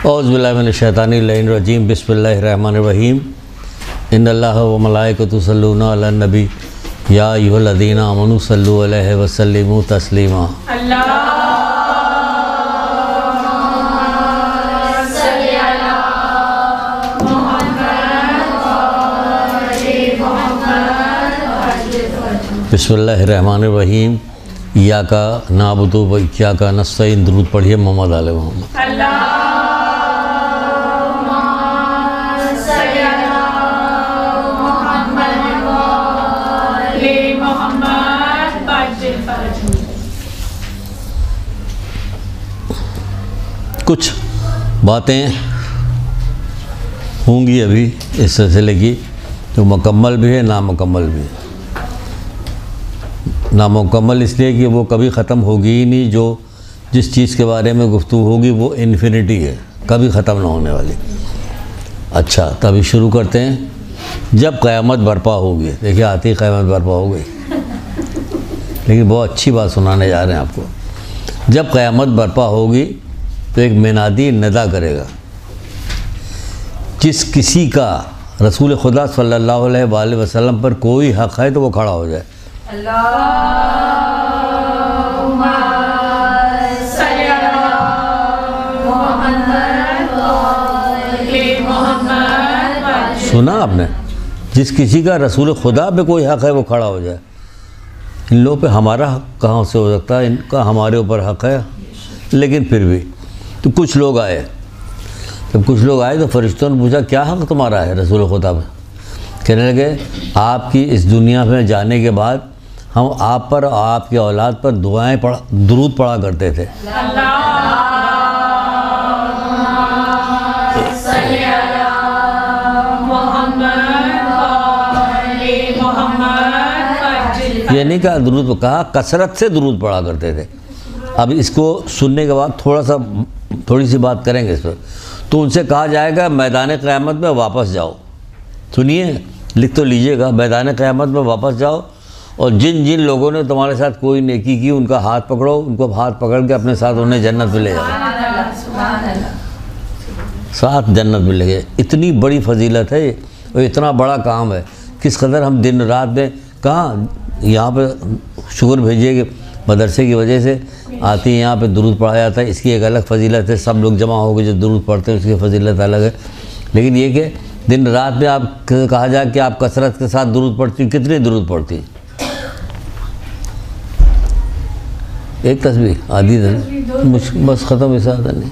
اعوذ باللہ من الشیطان الرجیم بسم اللہ الرحمن الرحیم ان اللہ و ملائکۃ یصلون علی النبی یا ایھا الذین آمنوا صلوا علیہ وسلموا تسلیما بسم اللہ الرحمن الرحیم ایاک نعبد و ایاک نستعین درود پڑھیے محمد آل محمد کچھ باتیں ہوں گی ابھی اس سلسلے کی جو مکمل بھی ہے نامکمل بھی ہے۔ نامکمل اس لیے کہ وہ کبھی ختم ہوگی ہی نہیں، جو جس چیز کے بارے میں گفتگو ہوگی وہ انفینٹی ہے، کبھی ختم نہ ہونے والی۔ اچھا تبھی شروع کرتے ہیں۔ جب قیامت برپا ہوگی، دیکھیے آتی قیامت برپا ہو گئی، لیکن بہت اچھی بات سنانے جا رہے ہیں آپ کو۔ جب قیامت برپا ہوگی تو ایک منادی ندا کرے گا، جس کسی کا رسول خدا صلی اللہ علیہ وآلہ وسلم پر کوئی حق ہے تو وہ کھڑا ہو جائے۔ اللہم صلی علی محمد وآل محمد۔ سنا آپ نے؟ جس کسی کا رسول خدا پہ کوئی حق ہے وہ کھڑا ہو جائے۔ ان لوگوں پہ ہمارا حق کہاں سے ہو سکتا ہے؟ ان کا ہمارے اوپر حق ہے، لیکن پھر بھی تو کچھ لوگ آئے۔ جب کچھ لوگ آئے تو فرشتوں نے پوچھا کیا حق تمہارا ہے رسول خدا پہ؟ کہنے لگے آپ کی اس دنیا میں جانے کے بعد ہم آپ پر اور آپ کی اولاد پر درود پڑھا کرتے تھے۔ یہ نہیں کہا درود، کہا کثرت سے درود پڑھا کرتے تھے۔ اب اس کو سننے کے بعد تھوڑی سی بات کریں گے اس پر۔ تو ان سے کہا جائے گا میدان قیامت میں واپس جاؤ۔ سنیے، لکھ تو لیجئے گا، میدان قیامت میں واپس جاؤ اور جن جن لوگوں نے تمہارے ساتھ کوئی نیکی کی ان کا ہاتھ پکڑو، ان کو ہاتھ پکڑ کے اپنے ساتھ انہیں جنت میں لے جاؤ۔ ساتھ جنت میں لے گئے۔ اتنی بڑی فضیلت ہے اور اتنا بڑا کام ہے، کس قدر ہم دن رات میں کہاں یہاں پہ شکر بھیجیے کہ مدرسے کی وجہ سے آتی ہیں، یہاں پہ درود پڑھا جاتا ہے، اس کی ایک الگ فضیلت ہے۔ سب لوگ جمع ہو کے جو درود پڑھتے ہیں اس کی فضیلت الگ ہے، لیکن یہ کہ دن رات میں آپ کہا جائے کہ آپ کثرت کے ساتھ درود پڑھتی ہیں، کتنے درود پڑھتی ہیں؟ ایک تسبیح، آدھی تسبیح، بس ختم، اس زیادہ نہیں۔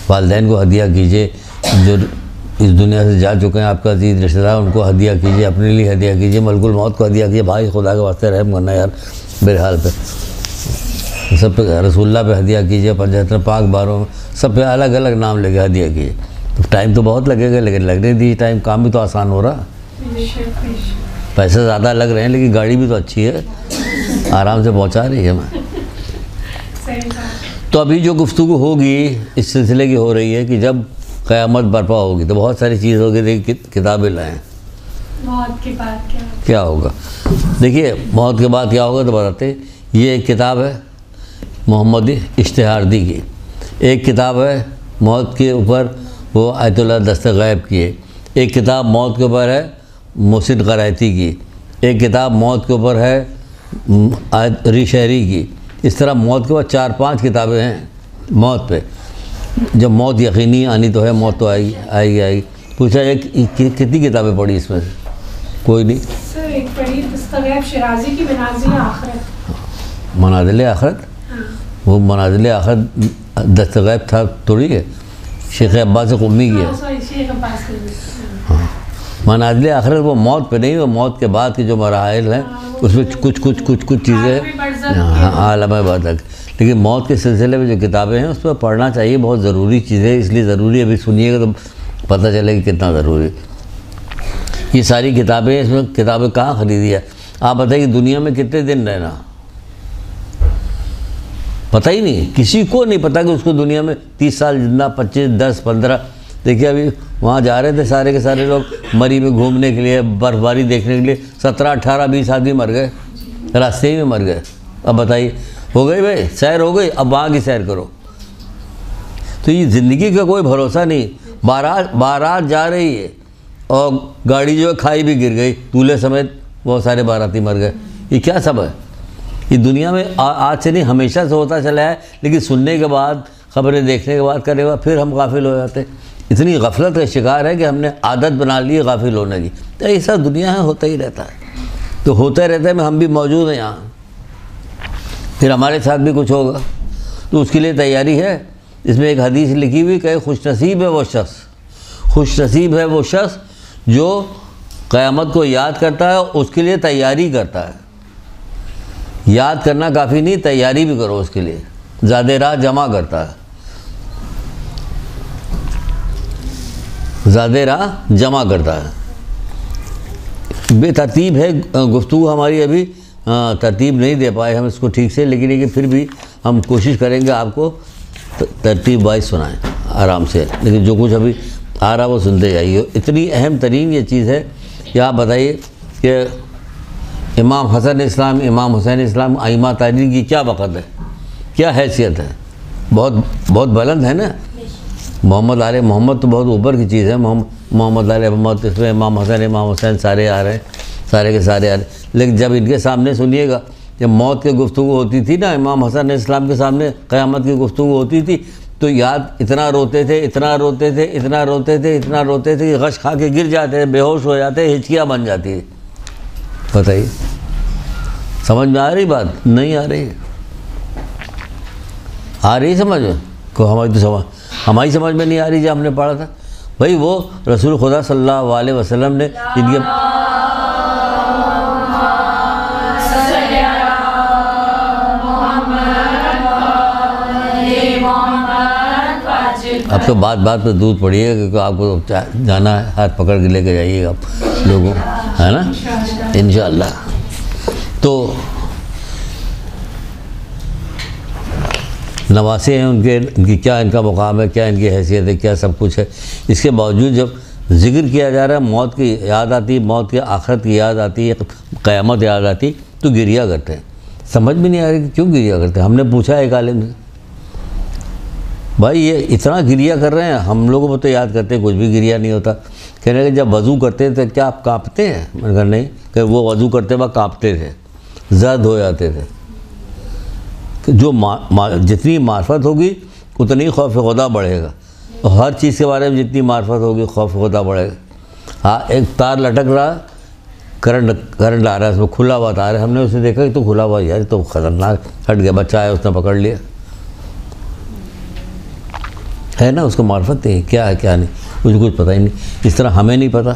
والدین کو ہدیہ کیجئے، جو اس دنیا سے جا چکے ہیں آپ کا عزیز رشتہ دار، ان کو ہدیہ کیجئے، اپنے لیے ہدیہ کیجئے، ملک الموت کو ہدیہ کیجئے۔ بھائی خدا کے واسطے رحم کرنا یار میرے حال پہ، سب پہ رسول اللہ پہ ہدیہ کیجئے، 75 پاک باروں میں سب پہ الگ الگ نام لے کے ہدیہ کیجئے۔ ٹائم تو بہت لگے گا لیکن لگنے دیجیے ٹائم، کام بھی تو آسان ہو رہا، پیسے زیادہ لگ رہے ہیں لیکن گاڑی بھی تو اچھی ہے، آرام سے پہنچا رہی ہے میں۔ تو ابھی جو گفتگو ہوگی اس سلسلے کی ہو رہی ہے کہ جب قیامت برپا ہوگی تو بہت ساری چیز ہوگی۔ دیکھیے کتابیں لائیں، موت کے بعد کیا ہوگا؟ دیکھیے موت کے بعد کیا ہوگا تو بتاتے ہیں۔ یہ ایک کتاب ہے محمد اشتہاردی کی، ایک کتاب ہے موت کے اوپر وہ آیت اللہ دست غیب کی ہے، ایک کتاب موت کے اوپر ہے محسن قرائتی کی، ایک کتاب موت کے اوپر ہے ری شہری کی۔ اس طرح موت کے بعد 4-5 کتابیں ہیں موت پہ۔ جب موت یقینی آنی تو ہے، موت تو آئے گی۔ پوچھا کتنی کتابیں پڑھی اس میں سے؟ کوئی نہیں۔ سر ایک پڑھی دستغیب شیرازی کی منازل آخرت۔ منازل آخرت؟ وہ منازل آخرت دستغیب تھا تھوڑی ہے، شیخ عباس قمی کی ہے۔ ہاں، منازل آخرت وہ موت پہ نہیں، وہ موت کے بعد کے جو مراحل ہیں اس میں کچھ چیزیں عالم برزخ، لیکن موت کے سلسلے میں جو کتابیں ہیں اس پہ پڑھنا چاہیے، بہت ضروری چیز ہے، اس لیے ضروری ہے۔ ابھی سنیے گا تو پتہ چلے کہ کتنا ضروری ہے۔ یہ ساری کتابیں، اس میں کتابیں کہاں خریدی ہے؟ آپ بتائیے دنیا میں کتنے دن رہنا؟ پتہ ہی نہیں، کسی کو نہیں پتہ کہ اس کو دنیا میں 30 سال جتنا، 25، 10، 15۔ دیکھیے ابھی وہاں جا رہے تھے سارے کے سارے لوگ مری میں گھومنے کے لیے، برف باری دیکھنے کے لیے، 17، 18، 20 آدمی مر گئے، راستے ہی میں مر گئے۔ اب بتائیے، ہو گئی بھائی سیر ہو گئی، اب وہاں کی سیر کرو۔ تو یہ زندگی کا کوئی بھروسہ نہیں، بارات جا رہی ہے اور گاڑی جو ہے کھائی بھی گر گئی، دولہے سمیت بہت سارے باراتی مر گئے. یہ کیا سب ہے؟ یہ دنیا میں آج سے نہیں ہمیشہ سے ہوتا چلا ہے، لیکن سننے کے بعد، خبریں دیکھنے کے بعد کرے گا پھر ہم غافل ہو جاتے. اتنی غفلت کا شکار ہے کہ ہم نے عادت بنا لی ہے غافل ہونے کی. تو ایسا دنیا ہے، ہوتا ہی رہتا ہے. تو ہوتا رہتا ہے میں ہم بھی موجود ہیں یہاں، پھر ہمارے ساتھ بھی کچھ ہوگا، تو اس کے لیے تیاری ہے. اس میں ایک حدیث لکھی ہوئی کہ خوش نصیب ہے وہ شخص، خوش نصیب ہے وہ شخص جو قیامت کو یاد کرتا ہے، اس کے لیے تیاری کرتا ہے. یاد کرنا کافی نہیں، تیاری بھی کرو اس کے لیے. زیادہ راہ جمع کرتا ہے، زیادہ راہ جمع کرتا ہے. بے ترتیب ہے گفتگو ہماری، ابھی ترتیب نہیں دے پائے ہم اس کو ٹھیک سے، لیکن پھر بھی ہم کوشش کریں گے آپ کو ترتیب وائز سنائیں آرام سے. لیکن جو کچھ ابھی آ رہا وہ سنتے جائیے. اتنی اہم ترین یہ چیز ہے کہ آپ بتائیے کہ امام حسن اسلام، امام حسین اسلام ائمہ تارین کی کیا وقت ہے، کیا حیثیت ہے؟ بہت بلند ہے نا. محمد آل محمد تو بہت اوپر کی چیز ہے. محمد آل محمد، اس میں امام حسن، امام حسین سارے آ رہے ہیں، سارے کے سارے آ رہے ہیں. لیکن جب ان کے سامنے سنیے گا، جب موت کی گفتگو ہوتی تھی نا، امام حسن اسلام کے سامنے قیامت کی گفتگو ہوتی تھی، تو یاد اتنا روتے تھے، اتنا روتے تھے، اتنا روتے تھے، اتنا روتے تھے کہ غش کھا کے گر جاتے تھے، بے ہوش ہو جاتے، ہچکیاں بن جاتی ہے. بتائیے سمجھ میں آ رہی بات؟ نہیں آ رہی؟ آ رہی سمجھ میں؟ ہماری سمجھ میں نہیں آ رہی جو ہم نے پڑھا تھا. بھائی وہ رسول خدا صلی اللہ علیہ وسلم نے جن کے اب تو بات پہ دودھ پڑیے گا، کیونکہ آپ کو جانا ہے، ہاتھ پکڑ کے لے کے جائیے گا آپ لوگوں، ہے نا، انشاءاللہ. تو نواسے ہیں ان کی کیا ان کا مقام ہے، کیا ان کی حیثیت ہے، کیا سب کچھ ہے. اس کے باوجود جب ذکر کیا جا رہا ہے، موت کی یاد آتی، موت کی آخرت کی یاد آتی ہے، قیامت یاد آتی، تو گریا کرتے ہیں. سمجھ بھی نہیں آ رہی کہ کیوں گریا کرتے ہیں. ہم نے پوچھا ایک عالم سے، بھائی یہ اتنا گریا کر رہے ہیں، ہم لوگوں کو تو یاد کرتے ہیں کچھ بھی گریا نہیں ہوتا. کہنے لگے جب وضو کرتے تھے کیا آپ کانپتے ہیں؟ میں نے کہا نہیں، کہ وہ وضو کرتے وقت کانپتے تھے، زرد ہو جاتے تھے. جو جتنی معرفت ہوگی اتنی خوف خدا بڑھے گا، اور ہر چیز کے بارے میں جتنی معرفت ہوگی خوف خدا بڑھے گا. ہاں ایک تار لٹک رہا، کرنٹ آ رہا ہے، اس میں کھلا ہوا تار ہے، ہم نے اسے دیکھا کہ تو کھلا ہوا، یار تو خطرناک، ہٹ گیا، بچہ آیا اس نے پکڑ لیا، ہے نا. اس کو معرفت نہیں، کیا ہے کیا نہیں، کچھ پتہ ہی نہیں. اس طرح ہمیں نہیں پتہ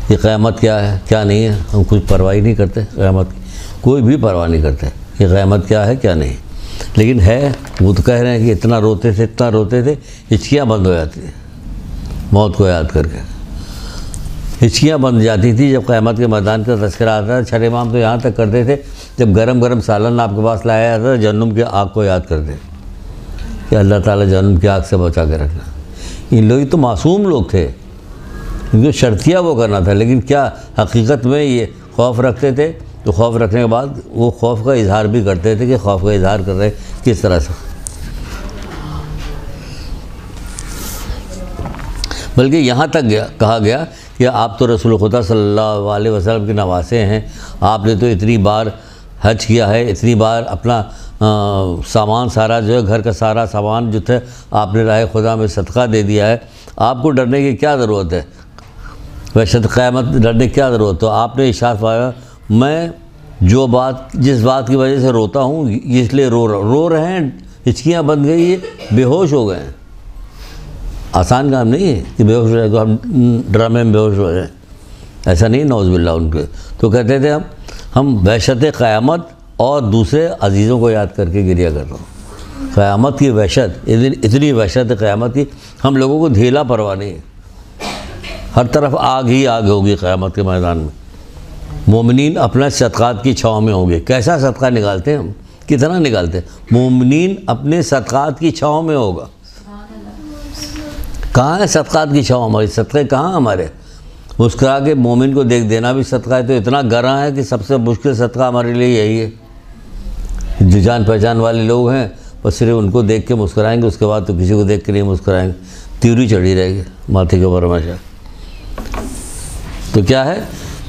کہ قیامت کیا ہے کیا نہیں ہے. ہم کچھ پرواہ نہیں کرتے قیامت کی، کوئی بھی پرواہ نہیں کرتے کہ قیامت کیا ہے کیا نہیں. لیکن ہے، وہ تو کہہ رہے ہیں کہ اتنا روتے تھے ہچکیاں بند ہو جاتی ہیں موت کو یاد کر کے. ہچکیاں بند جاتی تھی جب قیامت کے میدان کا تذکرہ آتا تھا. چھٹے امام تو یہاں تک کرتے تھے جب گرم سالن آپ کے پاس لایا جاتا تھا، جہنم کی آگ کو یاد کرتے کہ اللہ تعالیٰ جہنم کی آگ سے بچا کے رکھنا. ان لوگ تو معصوم لوگ تھے، ان کو شرطیہ وہ کرنا تھا، لیکن کیا حقیقت میں یہ خوف رکھتے تھے. تو خوف رکھنے کے بعد وہ خوف کا اظہار بھی کرتے تھے کہ خوف کا اظہار کر رہے کس طرح سے. بلکہ یہاں تک کہا گیا کہ آپ تو رسول خدا صلی اللہ علیہ وسلم کے نواسے ہیں، آپ نے تو اتنی بار حج کیا ہے، اتنی بار اپنا سامان سارا جو ہے گھر کا سارا سامان جو تھا آپ نے راہ خدا میں صدقہ دے دیا ہے، آپ کو ڈرنے کی کیا ضرورت ہے، وحشت قیامت ڈرنے کی کیا ضرورت. تو آپ نے ارشاد فرمایا میں جس بات کی وجہ سے روتا ہوں اس لیے رو رہے ہیں، ہچکیاں بن گئی ہے، بے ہوش ہو گئے ہیں. آسان کام نہیں ہے کہ بے ہوش ہو جائے تو ہم ڈرامے میں بے ہوش ہو جائیں، ایسا نہیں. نعوذ باللہ ان کے تو کہتے تھے ہم وحشت قیامت اور دوسرے عزیزوں کو یاد کر کے گریا کر رہا ہوں. قیامت کی وحشت، اتنی وحشت قیامت کی ہم لوگوں کو دھیلا پرواہ نہیں ہے. ہر طرف آگ ہی آگ ہوگی قیامت کے میدان میں. مومنین اپنے صدقات کی چھاؤں میں ہوں گے. کیسا صدقہ نکالتے ہیں ہم، کتنا نکالتے ہیں. مومنین اپنے صدقات کی چھاؤں میں ہوگا. کہاں ہے صدقات کی چھاؤں ہماری؟ صدقے کہاں ہمارے؟ مسکرا کے مومن کو دیکھ دینا بھی صدقہ ہے. تو اتنا گراں ہے کہ سب سے مشکل صدقہ ہمارے لیے یہی ہے. جو جان پہچان والے لوگ ہیں بس صرف ان کو دیکھ کے مسکرائیں گے، اس کے بعد تو کسی کو دیکھ کے نہیں مسکرائیں گے، تیوری چڑھی رہے گی ماتھے کے اوپر ہمیشہ۔ تو کیا ہے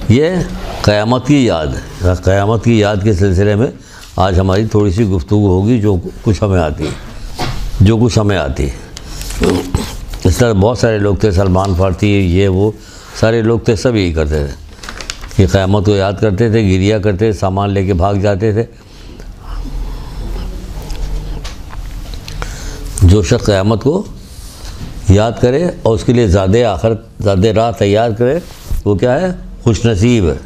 یہ قیامت کی یاد ہے۔ قیامت کی یاد کے سلسلے میں آج ہماری تھوڑی سی گفتگو ہوگی، جو کچھ ہمیں آتی ہے۔ اس طرح بہت سارے لوگ تھے، سلمان فارسی یہ وہ سارے لوگ تھے، سب یہی کرتے تھے کہ قیامت کو یاد کرتے تھے، گریا کرتے، سامان لے کے بھاگ جاتے تھے۔ جو شخص قیامت کو یاد کرے اور اس کے لیے زیادہ راہ تیار کرے، وہ کیا ہے؟ خوش نصیب ہے،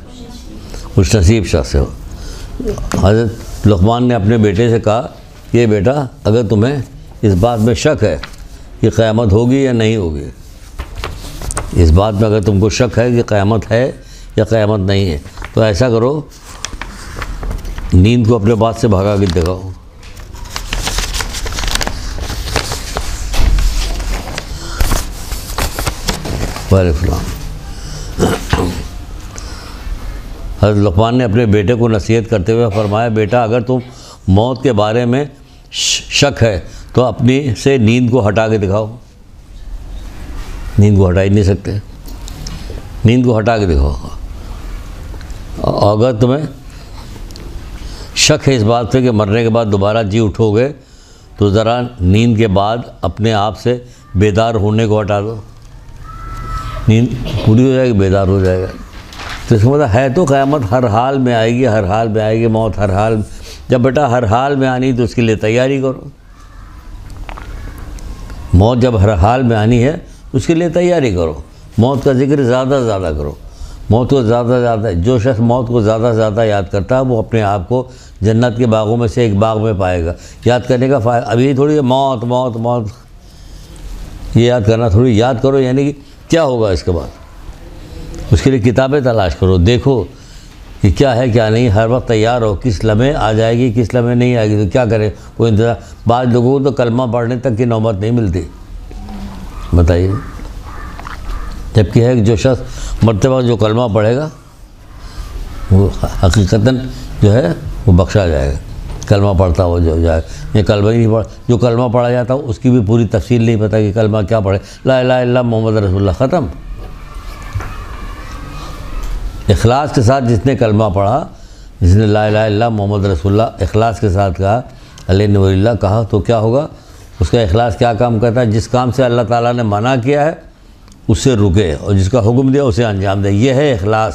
خوش نصیب شخص ہے۔ حضرت لقمان نے اپنے بیٹے سے کہا کہ بیٹا اگر تمہیں اس بات میں شک ہے کہ قیامت ہوگی یا نہیں ہوگی، اس بات میں اگر تم کو شک ہے کہ قیامت ہے یا قیامت نہیں ہے، تو ایسا کرو نیند کو اپنے بات سے بھگا کے دکھاؤ۔ وعلیکم السلام۔ حضرت لقمان نے اپنے بیٹے کو نصیحت کرتے ہوئے فرمایا بیٹا اگر تم موت کے بارے میں شک ہے تو اپنی سے نیند کو ہٹا کے دکھاؤ۔ نیند کو ہٹا ہی نہیں سکتے، نیند کو ہٹا کے دکھاؤ۔ اگر تمہیں شک ہے اس بات پہ کہ مرنے کے بعد دوبارہ جی اٹھو گے تو ذرا نیند کے بعد اپنے آپ سے بیدار ہونے کو ہٹا دو، نیند پوری ہو جائے گی، بیدار ہو جائے گا۔ تو اس کا مطلب ہے تو قیامت ہر حال میں آئے گی، ہر حال میں آئے گی موت، ہر حال۔ جب بیٹا ہر حال میں آنی تو اس کے لیے تیاری کرو۔ موت جب ہر حال میں آنی ہے اس کے لیے تیاری کرو، موت کا ذکر زیادہ سے زیادہ کرو، موت کو زیادہ سے زیادہ۔ جو شخص موت کو زیادہ سے زیادہ یاد کرتا ہے وہ اپنے آپ کو جنت کے باغوں میں سے ایک باغ میں پائے گا۔ یاد کرنے کا فائدہ ابھی تھوڑی موت موت موت یہ یاد کرنا تھوڑی، یاد کرو یعنی کہ کیا ہوگا اس کے بعد، اس کے لیے کتابیں تلاش کرو، دیکھو کہ کیا ہے کیا نہیں، ہر وقت تیار ہو، کس لمحے آ جائے گی کس لمحے نہیں آئے گی تو کیا کرے کوئی انتظار۔ بعض لوگوں کو تو کلمہ پڑھنے تک کی نوبت نہیں ملتی، بتائیے۔ جبکہ ہے کہ جو شخص مرتبہ جو کلمہ پڑھے گا وہ حقیقتاً جو ہے وہ بخشا جائے گا، کلمہ پڑھتا ہو جو جائے۔ یہ کلمہ ہی نہیں پڑھ، جو کلمہ پڑھا جاتا ہو اس کی بھی پوری تفصیل نہیں پتہ کہ کلمہ کیا پڑھے۔ لا الہ الا اللہ محمد رسول اللہ، ختم۔ اخلاص کے ساتھ جس نے کلمہ پڑھا، جس نے لا الہ الا اللہ محمد رسول اللہ اخلاص کے ساتھ کہا، علیہ اللہ کہا، تو کیا ہوگا؟ اس کا اخلاص کیا کام کرتا ہے؟ جس کام سے اللہ تعالیٰ نے منع کیا ہے اس سے رکے، اور جس کا حکم دیا اسے انجام دے۔ یہ ہے اخلاص۔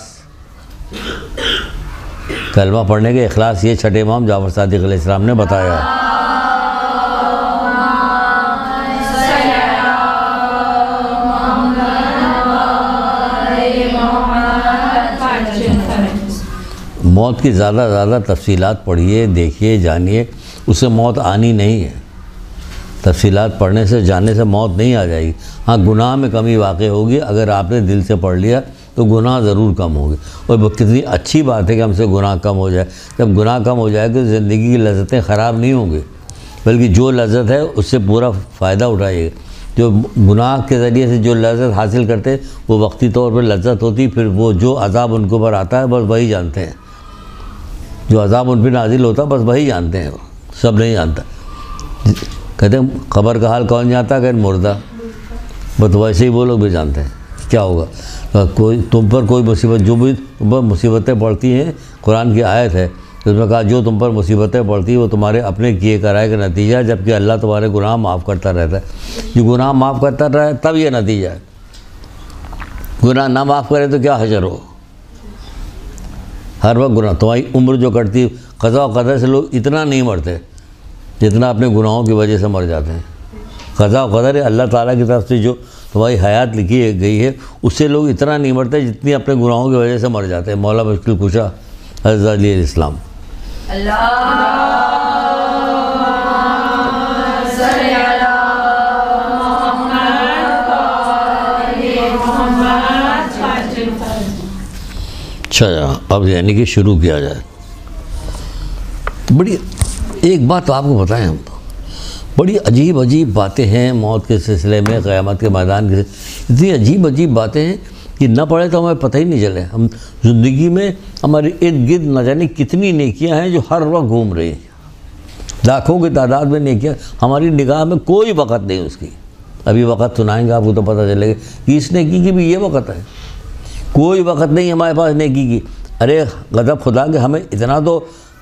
کلمہ پڑھنے کے اخلاص یہ چھٹے امام جعفر صادق علیہ السلام نے بتایا۔ موت کی زیادہ زیادہ تفصیلات پڑھیے، دیکھیے، جانیے، اس سے موت آنی نہیں ہے۔ تفصیلات پڑھنے سے جاننے سے موت نہیں آ جائے گی۔ ہاں گناہ میں کمی واقع ہوگی، اگر آپ نے دل سے پڑھ لیا تو گناہ ضرور کم ہوگی۔ اور کتنی اچھی بات ہے کہ ہم سے گناہ کم ہو جائے۔ جب گناہ کم ہو جائے تو زندگی کی لذتیں خراب نہیں ہوں گی، بلکہ جو لذت ہے اس سے پورا فائدہ اٹھائیے گا۔ جو گناہ کے ذریعے سے جو لذت حاصل کرتے وہ وقتی طور پر لذت ہوتی، پھر وہ جو عذاب ان کے اوپر آتا ہے بس وہی جانتے ہیں، جو عذاب ان پہ نازل ہوتا بس وہی جانتے ہیں، سب نہیں جانتا۔ کہتے ہیں قبر کا حال کون جانتا؟ کہ مردہ، بس ویسے ہی وہ لوگ بھی جانتے ہیں کیا ہوگا۔ کوئی تم پر کوئی مصیبت، جو بھی تم پر مصیبتیں پڑتی ہیں، قرآن کی آیت ہے جس میں کہا جو تم پر مصیبتیں پڑتی ہیں وہ تمہارے اپنے کیے کرائے کا نتیجہ ہے، جبکہ اللہ تمہارے گناہ معاف کرتا رہتا ہے۔ جو گناہ معاف کرتا رہے تب یہ نتیجہ ہے، گناہ نہ معاف کرے تو کیا حشر ہو۔ ہر وقت گناہ، تمہاری عمر جو کٹتی، قضاء و قدر سے لوگ اتنا نہیں مرتے جتنا اپنے گناہوں کی وجہ سے مر جاتے ہیں۔ قضاء و قدر اللہ تعالیٰ کی طرف سے جو تمہاری حیات لکھی گئی ہے اس سے لوگ اتنا نہیں مرتے جتنی اپنے گناہوں کی وجہ سے مر جاتے ہیں۔ مولا مشکل کشا حضرت علی علیہ السلام۔ اچھا اب یعنی کہ شروع کیا جائے۔ بڑی ایک بات تو آپ کو بتائیں، ہم بڑی عجیب عجیب باتیں ہیں موت کے سلسلے میں، قیامت کے میدان کے اتنی عجیب عجیب باتیں ہیں کہ نہ پڑھے تو ہمیں پتہ ہی نہیں چلے۔ ہم زندگی میں ہمارے ارد گرد نہ جانے کتنی نیکیاں ہیں جو ہر وقت گھوم رہی ہیں، لاکھوں کی تعداد میں نیکیاں، ہماری نگاہ میں کوئی وقت نہیں اس کی. ابھی وقت سنائیں گے آپ کو تو پتہ چلے گا کہ اس نیکی کی بھی یہ وقت ہے. کوئی وقت نہیں ہمارے پاس نیکی کی. ارے غضب خدا کہ ہمیں اتنا تو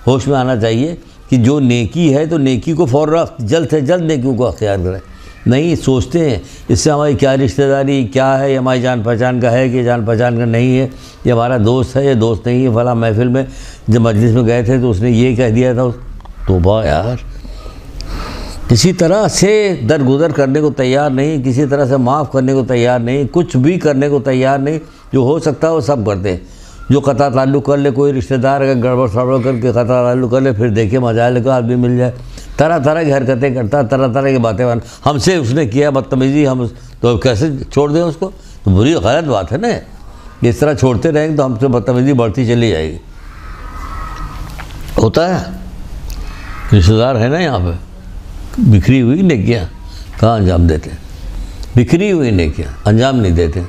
ہوش میں آنا چاہیے کہ جو نیکی ہے تو نیکی کو فوراً جلد سے جلد نیکیوں کو اختیار کریں. نہیں سوچتے ہیں اس سے ہماری کیا رشتہ داری کیا ہے، یہ ہماری جان پہچان کا ہے کہ جان پہچان کا نہیں ہے، یہ ہمارا دوست ہے یہ دوست نہیں ہے. فلاں محفل میں جب مجلس میں گئے تھے تو اس نے یہ کہہ دیا تھا. توبہ یار، کسی طرح سے درگزر کرنے کو تیار نہیں، کسی طرح سے معاف کرنے کو تیار نہیں، کچھ بھی کرنے کو تیار نہیں. جو ہو سکتا ہے وہ سب کرتے ہیں. جو قطع تعلق کر لے، کوئی رشتہ دار اگر گڑبڑ سڑبڑ کر کے قطع تعلق کر لے، پھر دیکھیے مجال کا آدمی مل جائے، طرح طرح کی حرکتیں کرتا، طرح طرح کی باتیں ہم سے اس نے کیا بدتمیزی، ہم تو کیسے چھوڑ دیں اس کو؟ تو بری غلط بات ہے نا. اس طرح چھوڑتے رہیں گے تو ہم سے بدتمیزی بڑھتی چلی جائے گی. ہوتا ہے رشتہ دار ہے نا یہاں پہ، بکھری ہوئی نیکیاں کہاں انجام دیتے، بکھری ہوئی نیکیاں انجام نہیں دیتے.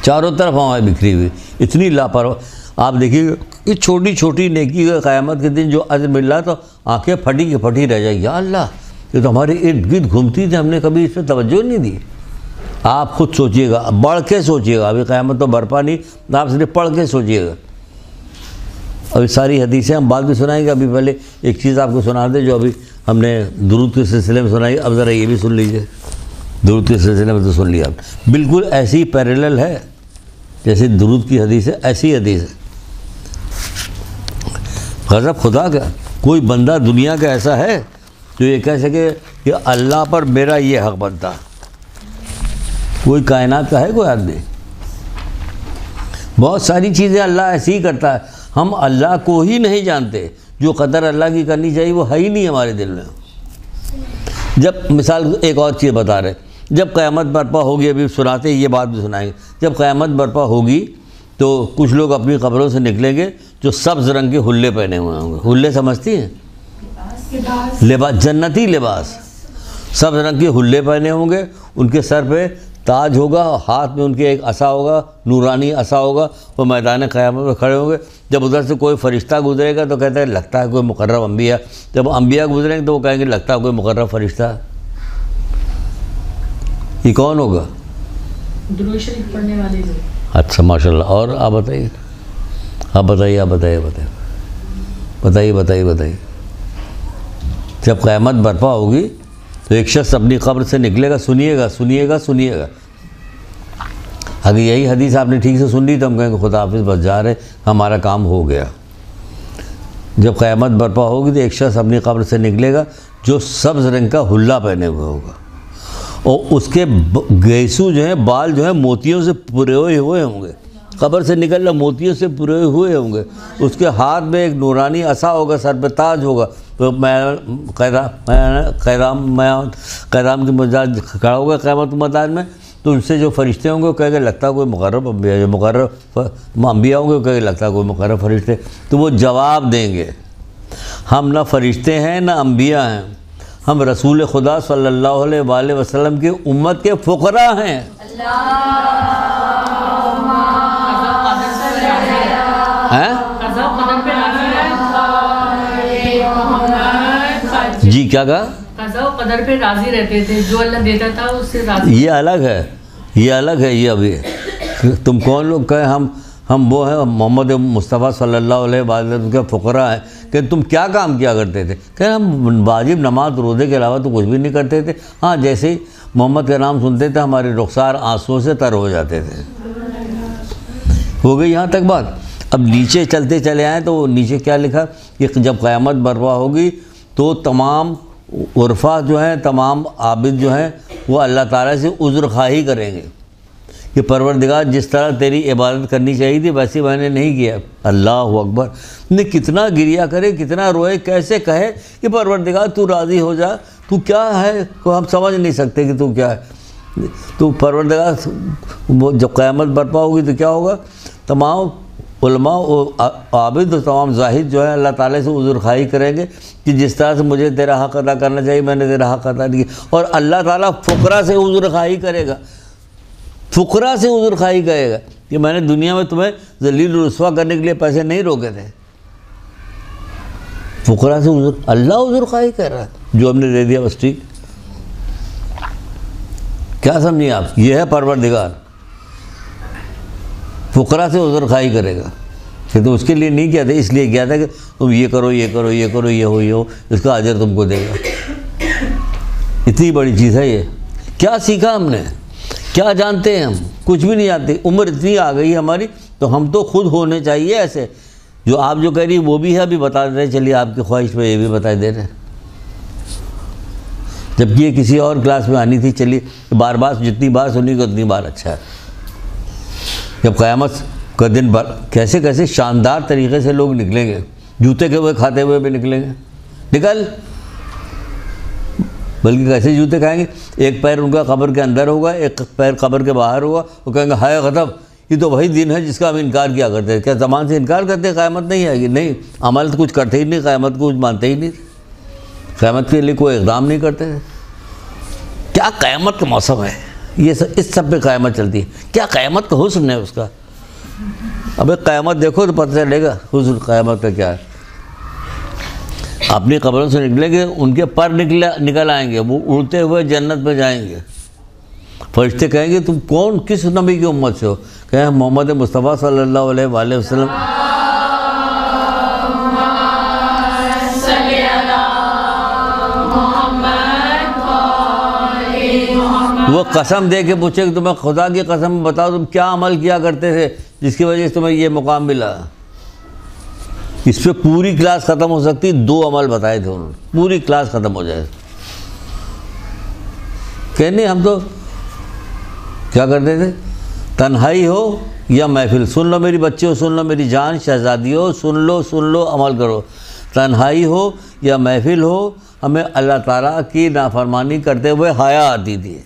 چاروں طرف ہماری بکھری ہوئی، اتنی لاپرواہ. آپ دیکھیے یہ چھوٹی چھوٹی نیکی کا قیامت کے دن جو اجر مل رہا تو آنکھیں پھٹی کی پھٹی رہ جائیں. یا اللہ، یہ تو ہمارے ارد گرد گھومتی تھی، ہم نے کبھی اس پہ توجہ نہیں دی. آپ خود سوچئے گا، بڑھ کے سوچئے گا. ابھی قیامت تو برپا نہیں، آپ صرف پڑھ کے سوچئے گا. ابھی ساری حدیثیں ہم بعد میں سنائیں گے. ابھی پہلے ایک چیز آپ کو سنا دیں جو ابھی ہم نے درود کے سلسلے میں سنائی. اب ذرا یہ بھی سن لیجئے. درود کے سلسلے میں تو سن لیا آپ نے، بالکل ایسی پیرلل ہے جیسے درود کی حدیث ہے، ایسی حدیث ہے. غضب خدا کا، کوئی بندہ دنیا کا ایسا ہے جو یہ کہہ سکے کہ اللہ پر میرا یہ حق بنتا. کوئی کائنات کا ہے کوئی آدمی؟ بہت ساری چیزیں اللہ ایسی ہی کرتا ہے. ہم اللہ کو ہی نہیں جانتے. جو قدر اللہ کی کرنی چاہیے وہ ہے ہی نہیں ہمارے دل میں. جب مثال ایک اور چیز بتا رہے، جب قیامت برپا ہوگی، ابھی سناتے ہیں یہ بات بھی سنائیں گے. جب قیامت برپا ہوگی تو کچھ لوگ اپنی قبروں سے نکلیں گے جو سبز رنگ کے حلے پہنے ہوئے ہوں گے. حلے سمجھتی ہیں؟ لباس، جنتی لباس. سبز رنگ کے حلے پہنے ہوں گے، ان کے سر پہ تاج ہوگا، ہاتھ میں ان کے ایک عصا ہوگا، نورانی عصا ہوگا. وہ میدان قیامت میں کھڑے ہوں گے. جب ادھر سے کوئی فرشتہ گزرے گا تو کہتے ہیں لگتا ہے کوئی مقرب انبیاء. جب انبیاء گزریں گے تو وہ کہیں گے لگتا ہے کوئی مقرب فرشتہ. یہ کون ہوگا؟ درود شریف پڑھنے والے لوگ. اچھا ماشاء اللہ. اور آپ بتائیے، آپ بتائیے، آپ بتائیے بتائیے بتائیے بتائیے. جب قیامت برپا ہوگی تو ایک شخص اپنی قبر سے نکلے گا. سنیے گا سنیے گا سنیے گا. اگر یہی حدیث آپ نے ٹھیک سے سن لی تو ہم کہیں گے خدا حافظ، بس جا رہے، ہمارا کام ہو گیا. جب قیامت برپا ہوگی تو ایک شخص اپنی قبر سے نکلے گا جو سبز رنگ کا حلہ پہنے ہوئے ہوگا، اور اس کے گیسو جو ہیں، بال جو ہیں موتیوں سے پورے ہوئے ہوں گے. قبر سے نکلنا موتیوں سے پورے ہوئے ہوں گے. اس کے ہاتھ میں ایک نورانی عصا ہوگا، سر پہ تاج ہوگا. تو قیدام کی مزاج کھڑا ہوگا قیامت میدان میں. تو ان سے جو فرشتے ہوں گے وہ کہے گا لگتا ہے کوئی مقرب انبیاء، جو مقرب انبیاء ہوں گے وہ کہے گا لگتا ہے کوئی مقرب فرشتے. تو وہ جواب دیں گے ہم نہ فرشتے ہیں نہ انبیاء ہیں، ہم رسول خدا صلی اللہ علیہ وآلہ وسلم کی امت کے فقراء ہیں. جی کیا کہا؟ قضا و قدر پہ راضی رہتے تھے، جو اللہ دیتا تھا اس سے راضی. یہ الگ ہے، یہ الگ ہے. یہ ابھی تم کون لوگ کہیں ہم وہ ہیں محمد مصطفیٰ صلی اللہ علیہ وسلم کے فقراء ہیں کہ تم کیا کام کیا کرتے تھے؟ کہ ہم واجب نماز روزے کے علاوہ تو کچھ بھی نہیں کرتے تھے. ہاں جیسے ہی محمد کا نام سنتے تھے ہمارے رخسار آنسوؤں سے تر ہو جاتے تھے. ہو گئی یہاں تک بات. اب نیچے چلتے چلے آئیں تو نیچے کیا لکھا کہ جب قیامت برپا ہوگی تو تمام عرفا جو ہیں، تمام عابد جو ہیں وہ اللہ تعالیٰ سے عذر خواہی کریں گے کہ پروردگار جس طرح تیری عبادت کرنی چاہیے تھی ویسے میں نے نہیں کیا. اللہ اکبر. نے کتنا گریا کرے، کتنا روئے، کیسے کہے کہ پروردگار تو راضی ہو جا، تو کیا ہے، کو ہم سمجھ نہیں سکتے کہ تو کیا ہے. تو پروردگار وہ جب قیامت برپا ہوگی تو کیا ہوگا؟ تمام علماء و عابد و تمام زاہد جو ہے اللہ تعالیٰ سے عذر خواہی کریں گے کہ جس طرح سے مجھے تیرا حق ادا کرنا چاہیے میں نے تیرا حق ادا نہیں کیا. اور اللہ تعالیٰ فقراء سے عذر خواہی کرے گا، فقراء سے عذر خواہی کرے گا کہ میں نے دنیا میں تمہیں ذلیل و رسوا کرنے کے لیے پیسے نہیں روکے تھے. فقراء سے عذر، اللہ عذر خواہی کر رہا ہے، جو ہم نے دے دیا بس ٹھیک. کیا سمجھیں آپ؟ یہ ہے پروردگار، فقراء سے عذر خواہی کرے گا. کہ تو اس کے لیے نہیں کیا تھا، اس لیے کیا تھا کہ تم یہ کرو یہ کرو یہ کرو، یہ ہو اس کا اجر تم کو دے گا. اتنی بڑی چیز ہے یہ. کیا سیکھا ہم نے؟ کیا جانتے ہیں ہم؟ کچھ بھی نہیں جانتے. عمر اتنی آ گئی ہماری تو ہم تو خود ہونے چاہیے ایسے. جو آپ جو کہہ رہی وہ بھی ہے، ابھی بتا دے رہے، چلیے آپ کی خواہش میں یہ بھی بتا دے رہے. جبکہ یہ کسی اور کلاس میں آنی تھی، چلیے بار بار جتنی بار سنی گی اتنی بار اچھا ہے. جب قیامت کا دن کیسے کیسے شاندار طریقے سے لوگ نکلیں گے، جوتے کے ہوئے کھاتے ہوئے بھی نکلیں گے. نکل، بلکہ کیسے جوتے کھائیں گے؟ ایک پیر ان کا قبر کے اندر ہوگا، ایک پیر قبر کے باہر ہوگا. وہ کہیں گے ہائے ختم، یہ تو وہی دن ہے جس کا ہم انکار کیا کرتے ہیں. کیا زمان سے انکار کرتے ہیں قیامت نہیں آئے گی؟ نہیں، عمل تو کچھ کرتے ہی نہیں، قیامت کو کچھ مانتے ہی نہیں، قیامت کے لیے کوئی اقدام نہیں کرتے تھے. کیا قیامت کا موسم ہے یہ سب، اس سب پہ قیامت چلتی ہے. کیا قیامت کا حسن ہے اس کا. ابھی قیامت دیکھو تو پتہ چلے گا حسن قیامت کا کیا ہے. اپنی قبروں سے نکلیں گے، ان کے پر نکل آئیں گے، وہ اڑتے ہوئے جنت میں جائیں گے. فرشتے کہیں گے تم کون، کس نبی کی امت سے ہو؟ کہیں محمد مصطفیٰ صلی اللہ علیہ وآلہ وسلم. وہ قسم دے کے پوچھے کہ تمہیں خدا کی قسم بتاؤ تم کیا عمل کیا کرتے تھے جس کی وجہ سے تمہیں یہ مقام ملا. اس پہ پوری کلاس ختم ہو سکتی. 2 عمل بتائے تھے انہوں نے، پوری کلاس ختم ہو جائے. کہنے ہم تو کیا کرتے تھے، تنہائی ہو یا محفل، سن لو میری بچیوں، سن لو میری جان شہزادیوں، سن لو عمل کرو. تنہائی ہو یا محفل ہو، ہمیں اللہ تعالیٰ کی نافرمانی کرتے ہوئے حیا آتی تھی.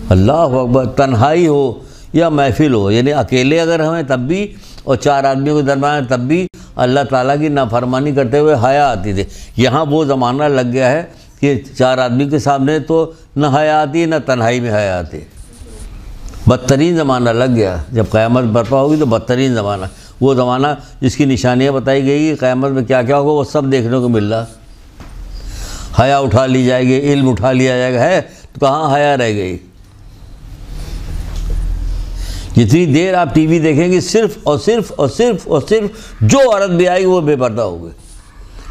اللہ اکبر. تنہائی ہو یا محفل ہو، یعنی اکیلے اگر ہمیں تب بھی، اور 4 آدمیوں کے درمیان تب بھی اللہ تعالیٰ کی نافرمانی کرتے ہوئے حیا آتی تھی. یہاں وہ زمانہ لگ گیا ہے کہ 4 آدمی کے سامنے تو نہ حیا آتی نہ تنہائی میں حیا آتی. بدترین زمانہ لگ گیا. جب قیامت برپا ہوگی تو بدترین زمانہ، وہ زمانہ جس کی نشانیاں بتائی گئی کہ قیامت میں کیا کیا ہوگا وہ سب دیکھنے کو مل رہا. حیا اٹھا لی جائے گی، علم اٹھا لیا جائے گا. ہے تو کہاں حیا رہ گئی؟ جتنی دیر آپ ٹی وی دیکھیں گے صرف اور صرف اور صرف اور صرف جو عورت بھی آئے گی وہ بے پردہ ہوگی.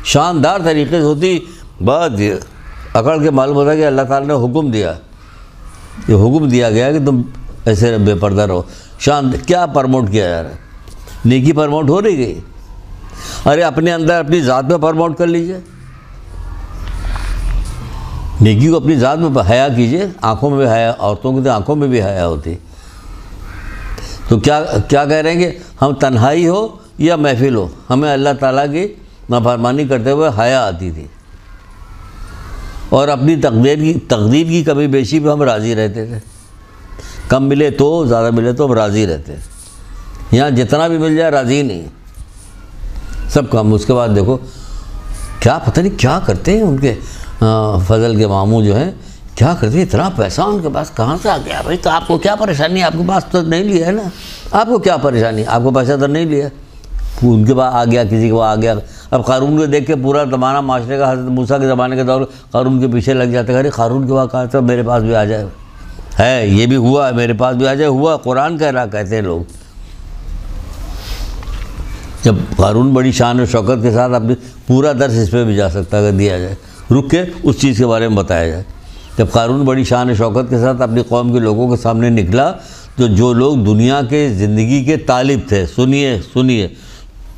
شاندار طریقے سے ہوتی بات. یہ اکڑ کے معلوم ہوتا ہے کہ اللہ تعالیٰ نے حکم دیا، یہ حکم دیا گیا کہ تم ایسے بے پردہ رہو. کیا پرموٹ کیا جا رہا ہے؟ نیکی پرموٹ ہو رہی گئی. ارے اپنے اندر اپنی ذات میں پرموٹ کر لیجئے، نیکی کو اپنی ذات میں حیا کیجئے. آنکھوں میں بھی حیا، عورتوں کی تو آنکھوں میں بھی حیا ہوتی. تو کیا کہہ رہے ہیں کہ ہم تنہائی ہو یا محفل ہو، ہمیں اللہ تعالیٰ کی نافرمانی کرتے ہوئے حیا آتی تھی. اور اپنی تقدیر کی کمی بیشی پہ ہم راضی رہتے تھے. کم ملے تو، زیادہ ملے تو ہم راضی رہتے. یہاں جتنا بھی مل جائے راضی نہیں، سب کم. اس کے بعد دیکھو کیا پتہ نہیں کیا کرتے ہیں ان کے فضل کے ماموں جو ہیں، کیا کرتے ہیں. اتنا پیسہ ان کے پاس کہاں سے آ گیا بھائی؟ تو آپ کو کیا پریشانی؟ آپ کے پاس تو نہیں لیا ہے نا، آپ کو کیا پریشانی؟ آپ کو پیسہ تو نہیں لیا، ان کے پاس آ گیا، کسی کے پاس آ گیا. اب قارون کو دیکھ کے پورا زمانہ معاشرے کا حضرت موسیٰ کے زمانے کے دور قارون کے پیچھے لگ جاتے. ارے قارون کے پاس کہا تھا میرے پاس بھی آ جائے، ہے یہ بھی ہوا ہے، میرے پاس بھی آ جائے. ہوا، قرآن کہہ رہا، کہتے ہیں لوگ. جب قارون بڑی شان و شوکت کے ساتھ اپنی پورا درس اس پہ بھی جا سکتا اگر دیا جائے، رک کے اس چیز کے بارے میں بتایا جائے. جب قارون بڑی شان و شوکت کے ساتھ اپنی قوم کے لوگوں کے سامنے نکلا تو جو لوگ دنیا کے زندگی کے طالب تھے، سنیے،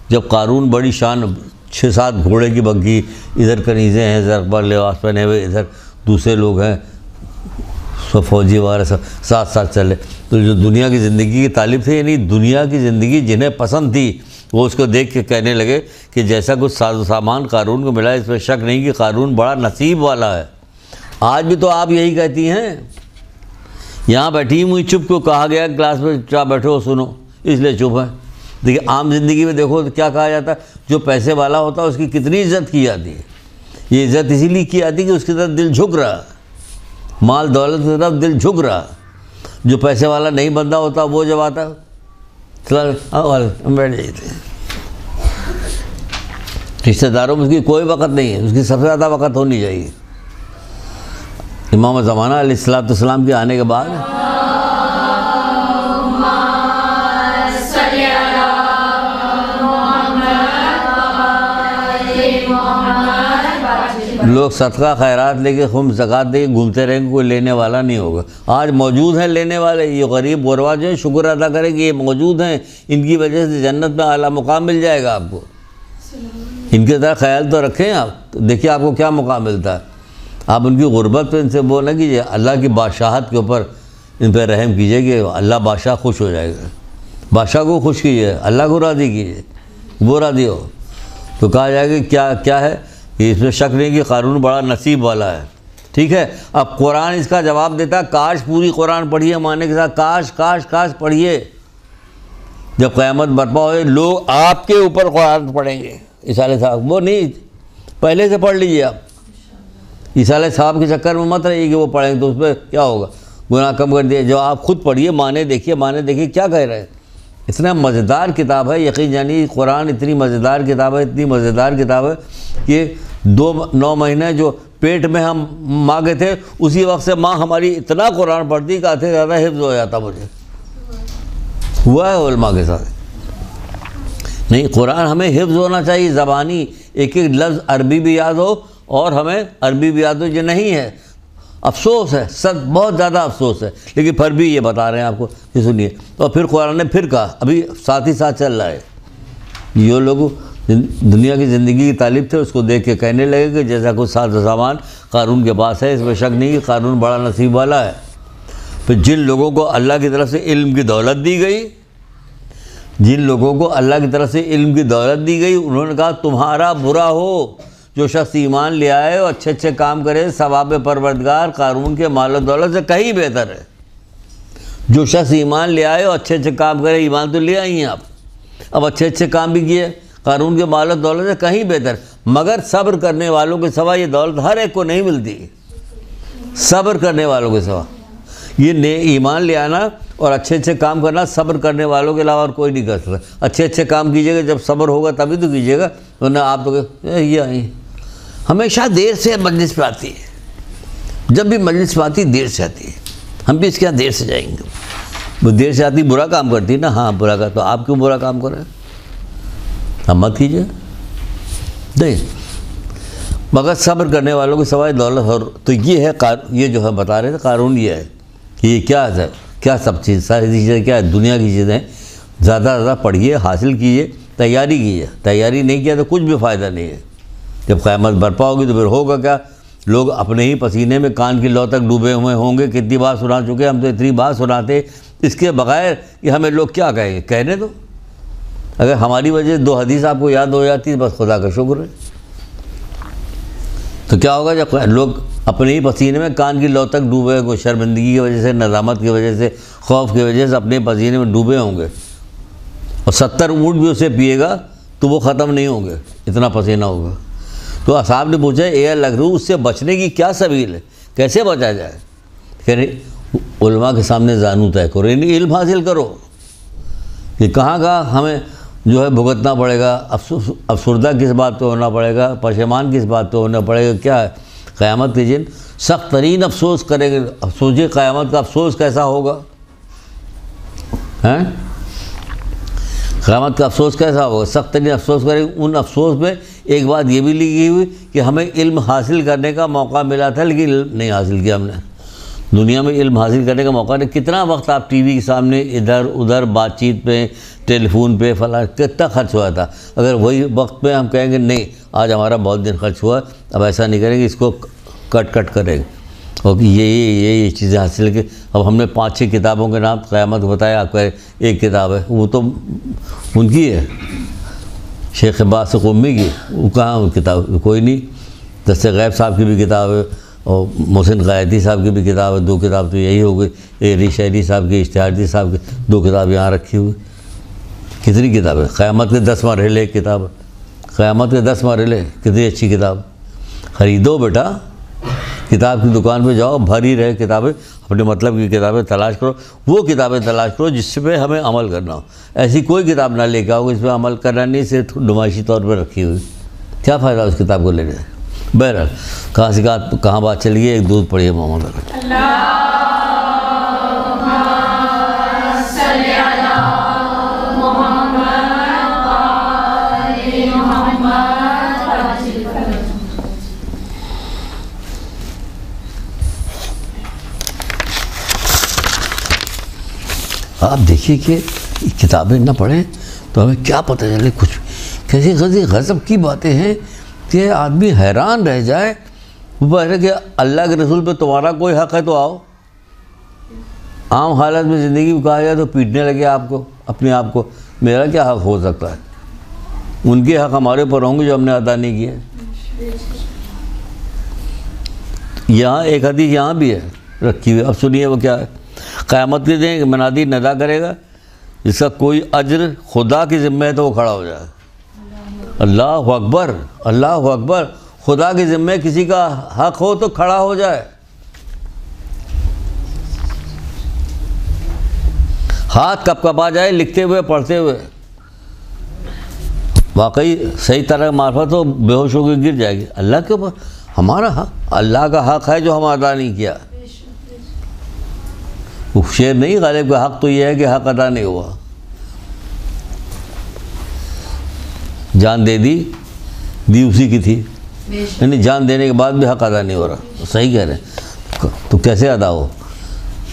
جب قارون بڑی شان 6-7 گھوڑے کی بگھی، ادھر کنیزیں ہیں، زرقبر لباس پہنے ہوئے، ادھر دوسرے لوگ ہیں سب فوجی وغیرہ، سب ساتھ چلے. تو جو دنیا کی زندگی کے طالب تھے، یعنی دنیا کی زندگی جنہیں پسند تھی، وہ اس کو دیکھ کے کہنے لگے کہ جیسا کچھ ساز و سامان قارون کو ملا، اس میں شک نہیں کہ قارون بڑا نصیب والا ہے. آج بھی تو آپ یہی کہتی ہیں. یہاں بیٹھی ہوئی چپ کو کہا گیا کلاس میں چاہ بیٹھو سنو، اس لیے چپ ہے. دیکھیے عام زندگی میں دیکھو تو کیا کہا جاتا ہے، جو پیسے والا ہوتا ہے اس کی کتنی عزت کی جاتی ہے. یہ عزت اسی لیے کی جاتی ہے کہ اس کی طرف دل جھک رہا، مال دولت کی طرف دل جھک رہا. جو پیسے والا نہیں بندہ ہوتا وہ جب آتا بیٹھ جاتے ہیں. رشتہ داروں میں اس کی کوئی وقت نہیں ہے، اس کی سب سے زیادہ وقت ہونی چاہیے۔ امام زمانہ علیہ السلام کے آنے کے بعد لوگ صدقہ خیرات لے کے خم زکوٰۃ دے کے گھومتے رہیں گے، کوئی لینے والا نہیں ہوگا۔ آج موجود ہیں لینے والے، یہ غریب غربا جو ہیں شکر ادا کریں کہ یہ موجود ہیں، ان کی وجہ سے جنت میں اعلیٰ مقام مل جائے گا آپ کو۔ ان کے طرح خیال تو رکھیں آپ، دیکھیے آپ کو کیا مقام ملتا ہے۔ آپ ان کی غربت پہ ان سے وہ نہ کیجیے، اللہ کی بادشاہت کے اوپر ان پہ رحم کیجیے کہ اللہ بادشاہ خوش ہو جائے گا۔ بادشاہ کو خوش کیجیے، اللہ کو راضی کیجیے، وہ راضی ہو تو کہا جائے گا کیا ہے، اس میں شک نہیں کہ قارون بڑا نصیب والا ہے۔ ٹھیک ہے، اب قرآن اس کا جواب دیتا ہے، کاش پوری قرآن پڑھیے معنی کے ساتھ، کاش کاش کاش پڑھیے۔ جب قیامت برپا ہوئے لوگ آپ کے اوپر قرآن پڑھیں گے، عیسیٰ علیہ السلام وہ نہیں، پہلے سے پڑھ لیجیے آپ۔ عیسیٰ علیہ السلام کے چکر میں مت رہیے کہ وہ پڑھیں گے تو اس پہ کیا ہوگا، گناہ کم کر دیا۔ جو آپ خود پڑھیے، معنی دیکھیے کیا کہہ رہے ہیں۔ اتنا مزیدار کتاب ہے، یقین جانیے قرآن اتنی مزیدار کتاب ہے، اتنی مزیدار کتاب ہے کہ 9 مہینے جو پیٹ میں ہم ماں کے تھے، اسی وقت سے ماں ہماری اتنا قرآن پڑھتی کہ آتے زیادہ حفظ ہو جاتا مجھے۔ ہوا ہے علماء کے ساتھ۔ نہیں، قرآن ہمیں حفظ ہونا چاہیے، زبانی ایک ایک لفظ عربی بھی یاد ہو اور ہمیں عربی بھی یاد ہو، جو نہیں ہے افسوس ہے، بہت زیادہ افسوس ہے، لیکن پھر بھی یہ بتا رہے ہیں آپ کو کہ سنیے۔ تو پھر قرآن نے پھر کہا، ابھی ساتھ ہی ساتھ چل رہا ہے، یہ لوگ دنیا کی زندگی کی طالب تھے، اس کو دیکھ کے کہنے لگے کہ جیسا کوئی ساز و سامان قارون کے پاس ہے، اس میں شک نہیں کہ قارون بڑا نصیب والا ہے۔ پھر جن لوگوں کو اللہ کی طرف سے علم کی دولت دی گئی، انہوں نے کہا تمہارا برا ہو جو شخص ایمان لے آئے اور اچھے اچھے کام کرے، ثواب پروردگار قارون کے مال و دولت سے کہیں بہتر ہے۔ جو شخص ایمان لے آئے اور اچھے اچھے کام کرے، ایمان تو لے آئی ہیں آپ، اب اچھے اچھے کام بھی کیے، قارون کے مال و دولت سے کہیں بہتر، مگر صبر کرنے والوں کے سوا یہ دولت ہر ایک کو نہیں ملتی۔ صبر کرنے والوں کے سوا یہ ایمان لے آنا اور اچھے اچھے کام کرنا صبر کرنے والوں کے علاوہ اور کوئی نہیں کر سکتا۔ اچھے اچھے کام کیجیے گا، جب صبر ہوگا تبھی تو کیجیے گا، ورنہ آپ تو یہ آئی ہمیشہ دیر سے مجلس پہ آتی ہے، جب بھی مجلس پہ آتی دیر سے آتی ہے، ہم بھی اس کے یہاں دیر سے جائیں گے۔ وہ دیر سے آتی برا کام کرتی نا، ہاں برا کا، تو آپ کیوں برا کام کر رہے ہیں؟ ہم مت کیجیے، نہیں، مگر صبر کرنے والوں کے سوائے دولت۔ اور تو یہ ہے یہ جو ہے بتا رہے تھے قارون، یہ ہے کہ یہ کیا سب چیز، ساری چیزیں کیا ہے، دنیا کی چیزیں زیادہ زیادہ پڑھیے، حاصل کیجیے، تیاری کیجیے۔ تیاری نہیں کیا تو کچھ بھی فائدہ نہیں ہے۔ جب قیامت برپا ہوگی تو پھر ہوگا کیا، لوگ اپنے ہی پسینے میں کان کی لو تک ڈوبے ہوئے ہوں گے۔ کتنی بار سنا چکے، ہم تو اتنی بار سناتے، اس کے بغیر کہ ہمیں لوگ کیا کہیں گے، کہنے دو۔ اگر ہماری وجہ سے 2 حدیث آپ کو یاد ہو جاتی بس خدا کا شکر ہے۔ تو کیا ہوگا جب لوگ اپنے ہی پسینے میں کان کی لو تک ڈوبے ہوئے، شرمندگی کی وجہ سے، ندامت کی وجہ سے، خوف کی وجہ سے اپنے پسینے میں ڈوبے ہوں گے، اور 70 اونٹ بھی اسے پیے گا تو وہ ختم نہیں ہوں گے، اتنا پسینہ ہوگا۔ تو اصحاب نے پوچھا اے اللہ کے رسول، اس سے بچنے کی کیا سبیل ہے، کیسے بچا جائے؟ کہ علماء کے سامنے زانو طے کرو، یعنی علم حاصل کرو کہ کہاں ہمیں جو ہے بھگتنا پڑے گا، افسردہ کس بات پہ ہونا پڑے گا، پشیمان کس بات پہ ہونا پڑے گا، کیا ہے قیامت کے دن سخت ترین افسوس کرے گا۔ سوچیے قیامت کا افسوس کیسا ہوگا، قیامت کا افسوس کیسا ہوگا، سخت ترین افسوس کرے گا۔ ان افسوس میں ایک بات یہ بھی لکھی ہوئی کہ ہمیں علم حاصل کرنے کا موقع ملا تھا لیکن علم نہیں حاصل کیا ہم نے، دنیا میں علم حاصل کرنے کا موقع نہیں۔ کتنا وقت آپ ٹی وی کے سامنے ادھر ادھر بات چیت پہ، ٹیلی فون پہ، فلاں، کتنا خرچ ہوا تھا۔ اگر وہی وقت پہ ہم کہیں گے نہیں آج ہمارا بہت دن خرچ ہوا، اب ایسا نہیں کریں گے، اس کو کٹ کریں گے، اور یہ چیزیں حاصل کی۔ اب ہم نے 5-6 کتابوں کے نام قیامت بتایا، آپ کا ایک کتاب ہے، وہ تو ان کی ہے، شیخ عباس قمی کی، وہ کہاں وہ کتاب، کوئی نہیں۔ دست غیب صاحب کی بھی کتاب ہے، اور محسن قائدی صاحب کی بھی کتاب ہے، 2 کتاب تو یہی ہو گئی۔ ایری شہری صاحب کی، اشتہاردی صاحب کی 2 کتاب یہاں رکھی ہوئی۔ کتنی کتاب ہے؟ قیامت کے 10 مرحلے ایک کتاب ہے، قیامت کے 10 مرحلے، کتنی اچھی کتاب۔ خریدو بیٹا، کتاب کی دکان پہ جاؤ، بھری رہے کتابیں، اپنے مطلب کی کتابیں تلاش کرو، وہ کتابیں تلاش کرو جس پہ ہمیں عمل کرنا ہو۔ ایسی کوئی کتاب نہ لے کے آؤ جس پہ عمل کرنا نہیں، صرف نمائشی طور پہ رکھی ہوئی۔ کیا فائدہ اس کتاب کو لینے سے؟ بہرحال کہاں سے کہاں بات چلی ہے، ایک دودھ پڑھیے محمد علیہ۔ آپ دیکھیے کہ کتابیں نہ پڑھیں تو ہمیں کیا پتہ چلے کچھ، کیسی غضب کی باتیں ہیں کہ آدمی حیران رہ جائے۔ وہ بات ہے کہ اللہ کے رسول پہ تمہارا کوئی حق ہے تو آؤ۔ عام حالت میں زندگی میں کہا جائے تو پیٹنے لگے آپ کو، اپنے آپ کو، میرا کیا حق ہو سکتا ہے؟ ان کے حق ہمارے اوپر ہوں گے جو ہم نے ادا نہیں کیے۔ یہاں ایک حدیث یہاں بھی ہے رکھی ہوئی، اب سنیے وہ کیا ہے۔ قیامت کے دن منادی ندا کرے گا، جس کا کوئی اجر خدا کی ذمہ ہے تو وہ کھڑا ہو جائے۔ اللہ اکبر، اللہ اکبر، خدا کی ذمہ کسی کا حق ہو تو کھڑا ہو جائے۔ ہاتھ کپ کپا جائے لکھتے ہوئے پڑھتے ہوئے، واقعی صحیح طرح معرفت ہو، بے ہوش ہو کے گر جائے گی۔ اللہ کے اوپر ہمارا حق، اللہ کا حق ہے جو ہم ادا نہیں کیا۔ وہ شعر نہیں، غالب کا حق تو یہ ہے کہ حق ادا نہیں ہوا۔ جان دے دی اسی کی تھی، یعنی جان دینے کے بعد بھی حق ادا نہیں ہو رہا۔ صحیح کہہ رہے ہیں، تو کیسے ادا ہو؟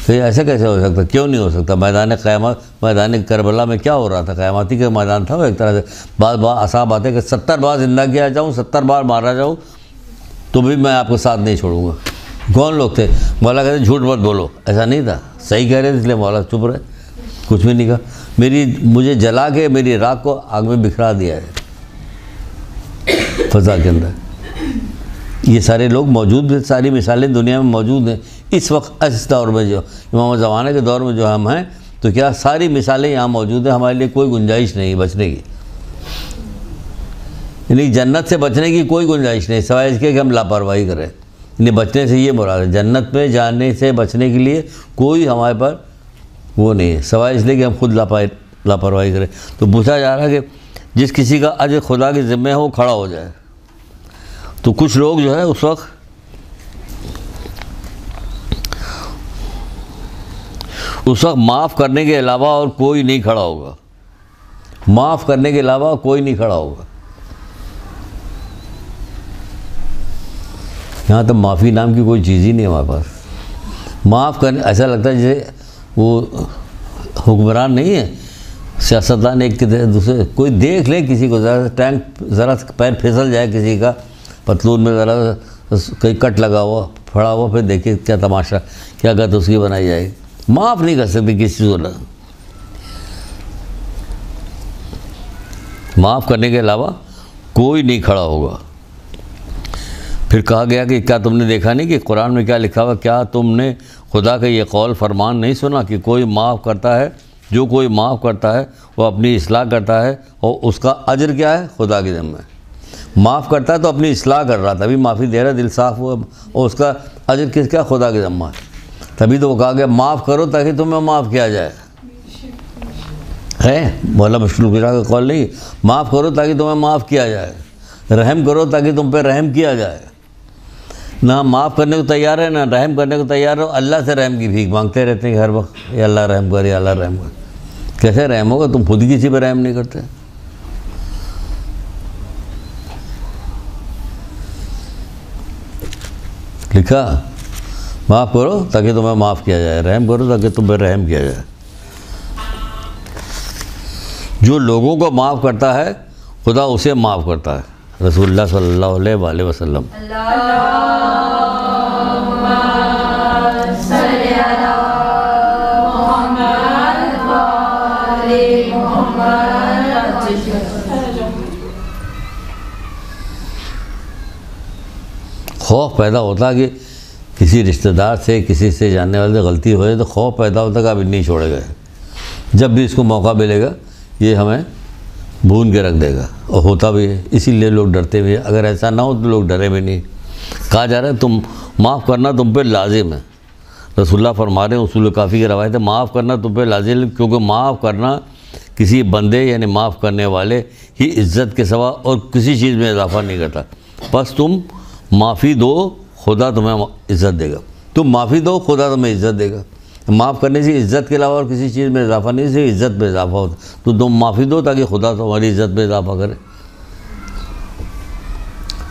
پھر ایسے کیسے ہو سکتا؟ کیوں نہیں ہو سکتا؟ میدان قیامت، میدان کربلا میں کیا ہو رہا تھا؟ قیامتی کا میدان تھا وہ ایک طرح سے۔ بعض اصحاب آتے کہ 70 بار زندہ کیا جاؤں، 70 بار مارا جاؤں تو بھی میں آپ کو ساتھ نہیں چھوڑوں گا۔ کون لوگ تھے؟ مولا کہتے جھوٹ مت بولو، ایسا نہیں تھا، صحیح کہہ رہے تھے، اس لیے مولا چپ رہے، کچھ بھی نہیں کہا۔ مجھے جلا کے میری راکھ کو آگ میں بکھرا دیا ہے فضا کے اندر۔ یہ سارے لوگ موجود ہیں، ساری مثالیں دنیا میں موجود ہیں اس وقت، اس دور میں، جو امام زمانے کے دور میں جو ہم ہیں، تو کیا ساری مثالیں یہاں موجود ہیں، ہمارے لیے کوئی گنجائش نہیں بچنے کی، یعنی جنت سے بچنے کی کوئی گنجائش نہیں، سوائے اس کے کہ ہم لاپرواہی کریں۔ یعنی بچنے سے یہ مراد ہے، جنت میں جانے سے بچنے کے لیے کوئی ہمارے پر وہ نہیں ہے، سوائے اس لیے کہ ہم خود لاپرواہی کریں۔ تو پوچھا جا رہا ہے کہ جس کسی کا اجر خدا کے ذمہ ہے وہ کھڑا ہو جائے۔ تو کچھ لوگ جو ہے اس وقت معاف کرنے کے علاوہ اور کوئی نہیں کھڑا ہوگا، معاف کرنے کے علاوہ کوئی نہیں کھڑا ہوگا۔ یہاں تو معافی نام کی کوئی چیز ہی نہیں ہے ہمارے پاس۔ معاف کرنے ایسا لگتا ہے جیسے وہ حکمران نہیں ہے، سیاستدان ایک دوسرے، کوئی دیکھ لے کسی کو، ذرا پیر پھسل جائے کسی کا، پتلون میں ذرا کہیں کٹ لگا ہوا پھڑا ہوا، پھر دیکھیے کیا تماشا، کیا کہتے اس کی بنائی جائے گی۔ معاف نہیں کر سکتے کسی کو، معاف کرنے کے علاوہ کوئی نہیں کھڑا ہوگا۔ پھر کہا گیا کہ کیا تم نے دیکھا نہیں کہ قرآن میں کیا لکھا ہوا؟ کیا تم نے خدا کا یہ قول فرمان نہیں سنا کہ کوئی معاف کرتا ہے، جو کوئی معاف کرتا ہے وہ اپنی اصلاح کرتا ہے، اور اس کا اجر کیا ہے؟ خدا کے ذمہ ہے۔ معاف کرتا ہے تو اپنی اصلاح کر رہا تھا، ابھی معافی دے رہا، دل صاف ہوا، اور اس کا اجر کس کا؟ خدا کے ذمہ ہے۔ تبھی تو وہ کہا گیا معاف کرو تاکہ تمہیں معاف کیا جائے، ہے مولا مشکل کا قول نہیں، معاف کرو تاکہ تمہیں معاف کیا جائے، رحم کرو تاکہ تم پہ رحم کیا جائے۔ نہ معاف کرنے کو تیار ہے، نہ رحم کرنے کو تیار ہو، اللہ سے رحم کی بھیک مانگتے رہتے ہیں ہر وقت، یا اللہ رحم کر، یا اللہ رحم کر۔ کیسے رحم ہوگا؟ تم خود کسی پہ رحم نہیں کرتے۔ لکھا معاف کرو تاکہ تمہیں معاف کیا جائے، رحم کرو تاکہ تم پہ رحم کیا جائے۔ جو لوگوں کو معاف کرتا ہے خدا اسے معاف کرتا ہے۔ رسول اللہ صلی اللہ علیہ وآلہ وسلم۔ خوف پیدا ہوتا کہ کسی رشتہ دار سے، کسی سے جاننے والے سے غلطی ہو جائے تو خوف پیدا ہوتا کہ اب نہیں چھوڑے گا، جب بھی اس کو موقع ملے گا یہ ہمیں بھون کے رکھ دے گا، اور ہوتا بھی ہے، اسی لیے لوگ ڈرتے بھی ہیں۔ اگر ایسا نہ ہو تو لوگ ڈرے بھی نہیں۔ کہا جا رہا ہے تم معاف کرنا تم پہ لازم ہے، رسول اللہ فرما رہے ہیں، اصول کافی کی روایت ہے، معاف کرنا تم پہ لازم ہے، کیونکہ معاف کرنا کسی بندے یعنی معاف کرنے والے کی عزت کے سوا اور کسی چیز میں اضافہ نہیں کرتا، بس تم معافی دو خدا تمہیں عزت دے گا، تم معافی دو خدا تمہیں عزت دے گا۔ معاف کرنے سے عزت کے علاوہ اور کسی چیز میں اضافہ نہیں، صرف عزت میں اضافہ ہوتا، تو تم معافی دو تاکہ خدا تمہاری عزت میں اضافہ کرے۔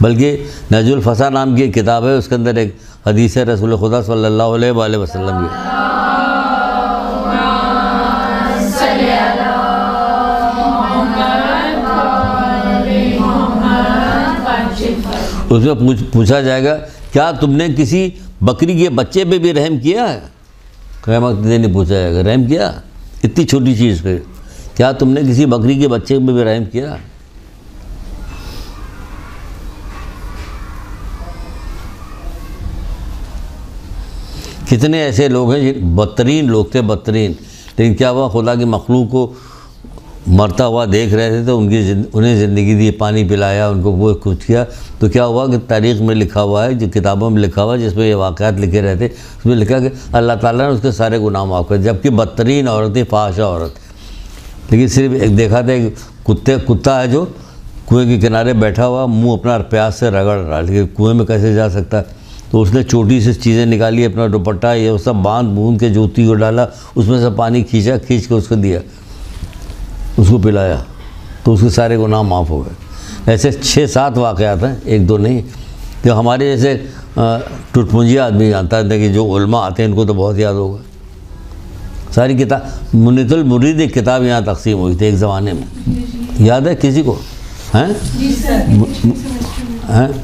بلکہ نہج الفصاح نام کی ایک کتاب ہے، اس کے اندر ایک حدیث ہے رسول خدا صلی اللہ علیہ وآلہ وسلم کی، اس میں پوچھا جائے گا کیا تم نے کسی بکری کے بچے پہ بھی رحم کیا ہے؟ قیامت کے دن پوچھا جائے گا، رحم کیا؟ اتنی چھوٹی چیز پہ کیا تم نے کسی بکری کے بچے پہ بھی رحم کیا؟ کتنے ایسے لوگ ہیں بدترین لوگ تھے، بدترین، لیکن کیا ہوا، خدا کی مخلوق کو مرتا ہوا دیکھ رہے تھے تو انہیں زندگی دی، پانی پلایا، ان کو وہ کچھ کیا، تو کیا ہوا کہ تاریخ میں لکھا ہوا ہے، جو کتابوں میں لکھا ہوا ہے، جس میں یہ واقعات لکھے رہتے، اس میں لکھا کہ اللہ تعالیٰ نے اس کے سارے گناہ معاف کر، جبکہ بدترین عورت تھی، فاحشہ عورت، لیکن صرف ایک دیکھا تھا ایک کتا ہے جو کنویں کے کنارے بیٹھا ہوا، منہ اپنا پیاس سے رگڑ رہا، لیکن کنویں میں کیسے جا سکتا، تو اس نے چھوٹی سی چیزیں نکالی، اپنا دوپٹہ یہ سب باندھ کے جوتی کو ڈالا، اس میں سے پانی کھینچ کے اس کو دیا، اس کو پلایا، تو اس کے سارے گناہ معاف ہو گئے۔ ایسے 6-7 واقعات ہیں، ایک دو نہیں، جو ہمارے جیسے ٹوٹ پونجی آدمی جانتا ہے کہ جو علماء آتے ہیں ان کو تو بہت یاد ہوگا۔ ساری کتاب منیت المرید ایک کتاب یہاں تقسیم ہوئی تھی ایک زمانے میں، یاد ہے کسی کو؟ ہیں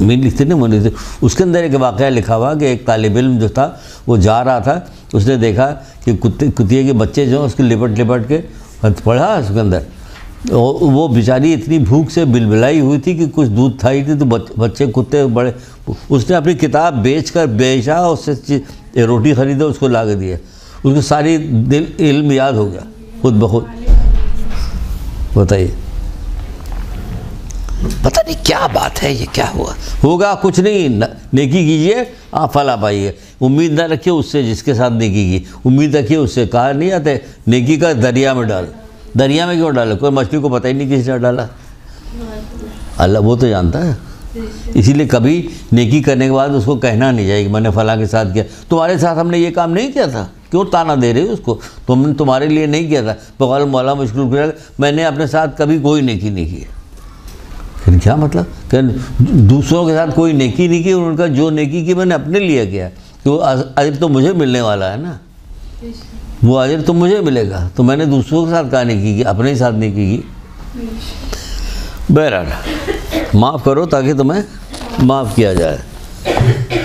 مین لکھتے نہیں منیت، اس کے اندر ایک واقعہ لکھا ہوا کہ ایک طالب علم جو تھا وہ جا رہا تھا، اس نے دیکھا کہ کتیے کے بچے جو ہیں اس کے لپٹ کے پڑھا اس کے اندر، وہ بیچاری اتنی بھوک سے بلبلائی ہوئی تھی کہ کچھ دودھ تھا ہی تھی، تو بچے کتے بڑے، اس نے اپنی کتاب بیچا، اس سے روٹی خریدا، اس کو لا کے دیا، اس کو ساری علم یاد ہو گیا خود بخود۔ بتائیے پتہ نہیں کیا بات ہے، یہ کیا ہوا ہوگا، کچھ نہیں، نیکی کیجئے آپ فلاح پائیے، امید نہ رکھیے اس سے جس کے ساتھ نیکی کی، امید رکھیے اس سے، کہا نہیں آتے نیکی کا دریا میں ڈال، دریا میں کیوں ڈالے، کوئی مچھلی کو پتہ ہی نہیں کس نے ڈالا، اللہ وہ تو جانتا ہے، اسی لیے کبھی نیکی کرنے کے بعد اس کو کہنا نہیں چاہیے کہ میں نے فلاں کے ساتھ کیا، تمہارے ساتھ ہم نے یہ کام نہیں کیا تھا، کیوں تانا دے رہے ہو اس کو، تم نے تمہارے لیے نہیں کیا تھا، بقول مولا مشکل کیا، میں نے اپنے ساتھ کبھی کوئی نیکی نہیں کی، پھر کیا مطلب کہ دوسروں کے ساتھ کوئی نیکی نہیں کی، اور ان کا جو نیکی کی میں نے اپنے لیے کیا، کہ وہ اجر تو مجھے ملنے والا ہے نا، وہ اجر تو مجھے ملے گا، تو میں نے دوسروں کے ساتھ کہا نیکی کی، اپنے ہی ساتھ نیکی کی۔ بہرحال معاف کرو تاکہ تمہیں معاف کیا جائے۔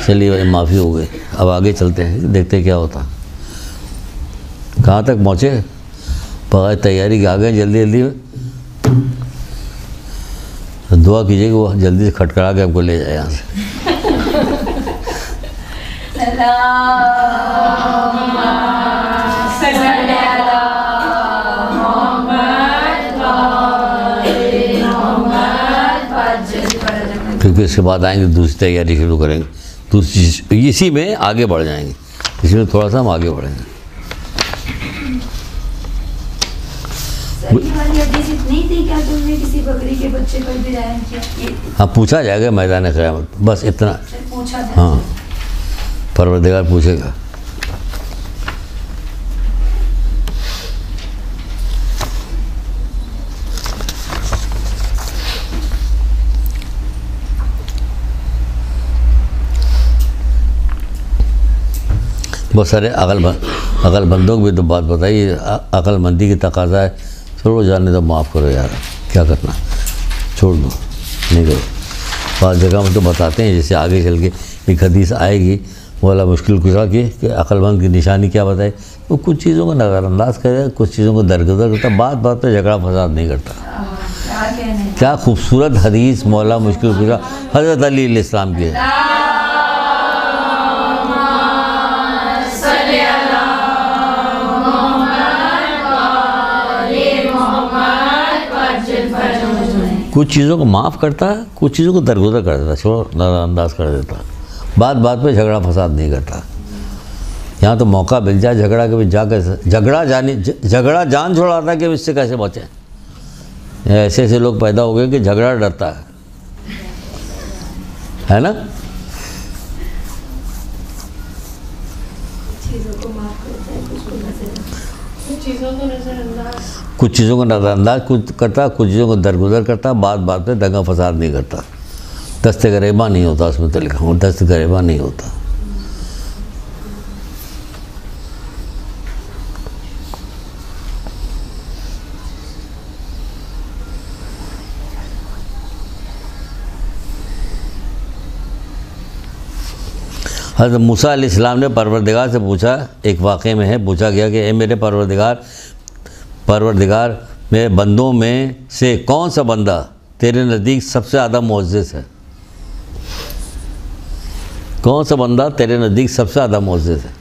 چلیے بھائی معافی ہو گئی، اب آگے چلتے ہیں، دیکھتے ہیں کیا ہوتا، کہاں تک پہنچے، بغیر تیاری کے آ گئے جلدی میں، دعا کیجیے کہ وہ جلدی سے کھٹکھڑا کے آپ کو لے جائے یہاں سے۔ کیونکہ اس کے بعد آئیں گے دوسری تیاری شروع کریں گے، دوسری اسی میں آگے بڑھ جائیں گے، اسی میں تھوڑا سا ہم آگے بڑھیں گے۔ ہاں پوچھا جائے گا میدان قیامت، بس اتنا، ہاں پروردگار پوچھے گا۔ بہت سارے عقل بندوں کو بھی تو بات بتائی، عقل مندی کی تقاضا ہے، چھوڑو جانے دو، معاف کرو یار، کیا کرنا، چھوڑ دو، نہیں کرو۔ بعض جگہ میں تو بتاتے ہیں، جیسے آگے چل کے ایک حدیث آئے گی، مولا مشکل کشا کی کہ عقل مند کی نشانی کیا بتائے، وہ کچھ چیزوں کو نظر انداز کرے، کچھ چیزوں کو درگزر کرتا، بات پہ جھگڑا فساد نہیں کرتا۔ کیا خوبصورت حدیث مولا مشکل کشا حضرت علی علیہ السلام کی ہے۔ کچھ چیزوں کو معاف کرتا ہے، کچھ چیزوں کو درگزر کر دیتا، چھوڑو، نظر انداز کر دیتا، بات پہ جھگڑا فساد نہیں کرتا۔ یہاں تو موقع مل جائے جھگڑا کے جا کے جھگڑا جان چھوڑاتا ہے کہ اس سے کیسے بچیں. ایسے ایسے لوگ پیدا ہو گئے کہ جھگڑا ڈرتا ہے نا. کچھ چیزوں کو نظر انداز کرتا، کچھ چیزوں کو درگزر کرتا، بات بات پہ دنگا فساد نہیں کرتا. دست غریبہ نہیں ہوتا اس میں تو لکھا ہوں، دست غریبہ نہیں ہوتا. حضرت موسیٰ علیہ السلام نے پروردگار سے پوچھا، ایک واقعے میں ہے، پوچھا گیا کہ اے میرے پروردگار میرے بندوں میں سے کون سا بندہ تیرے نزدیک سب سے زیادہ معزز ہے؟ کون سا بندہ تیرے نزدیک سب سے زیادہ معزز ہے؟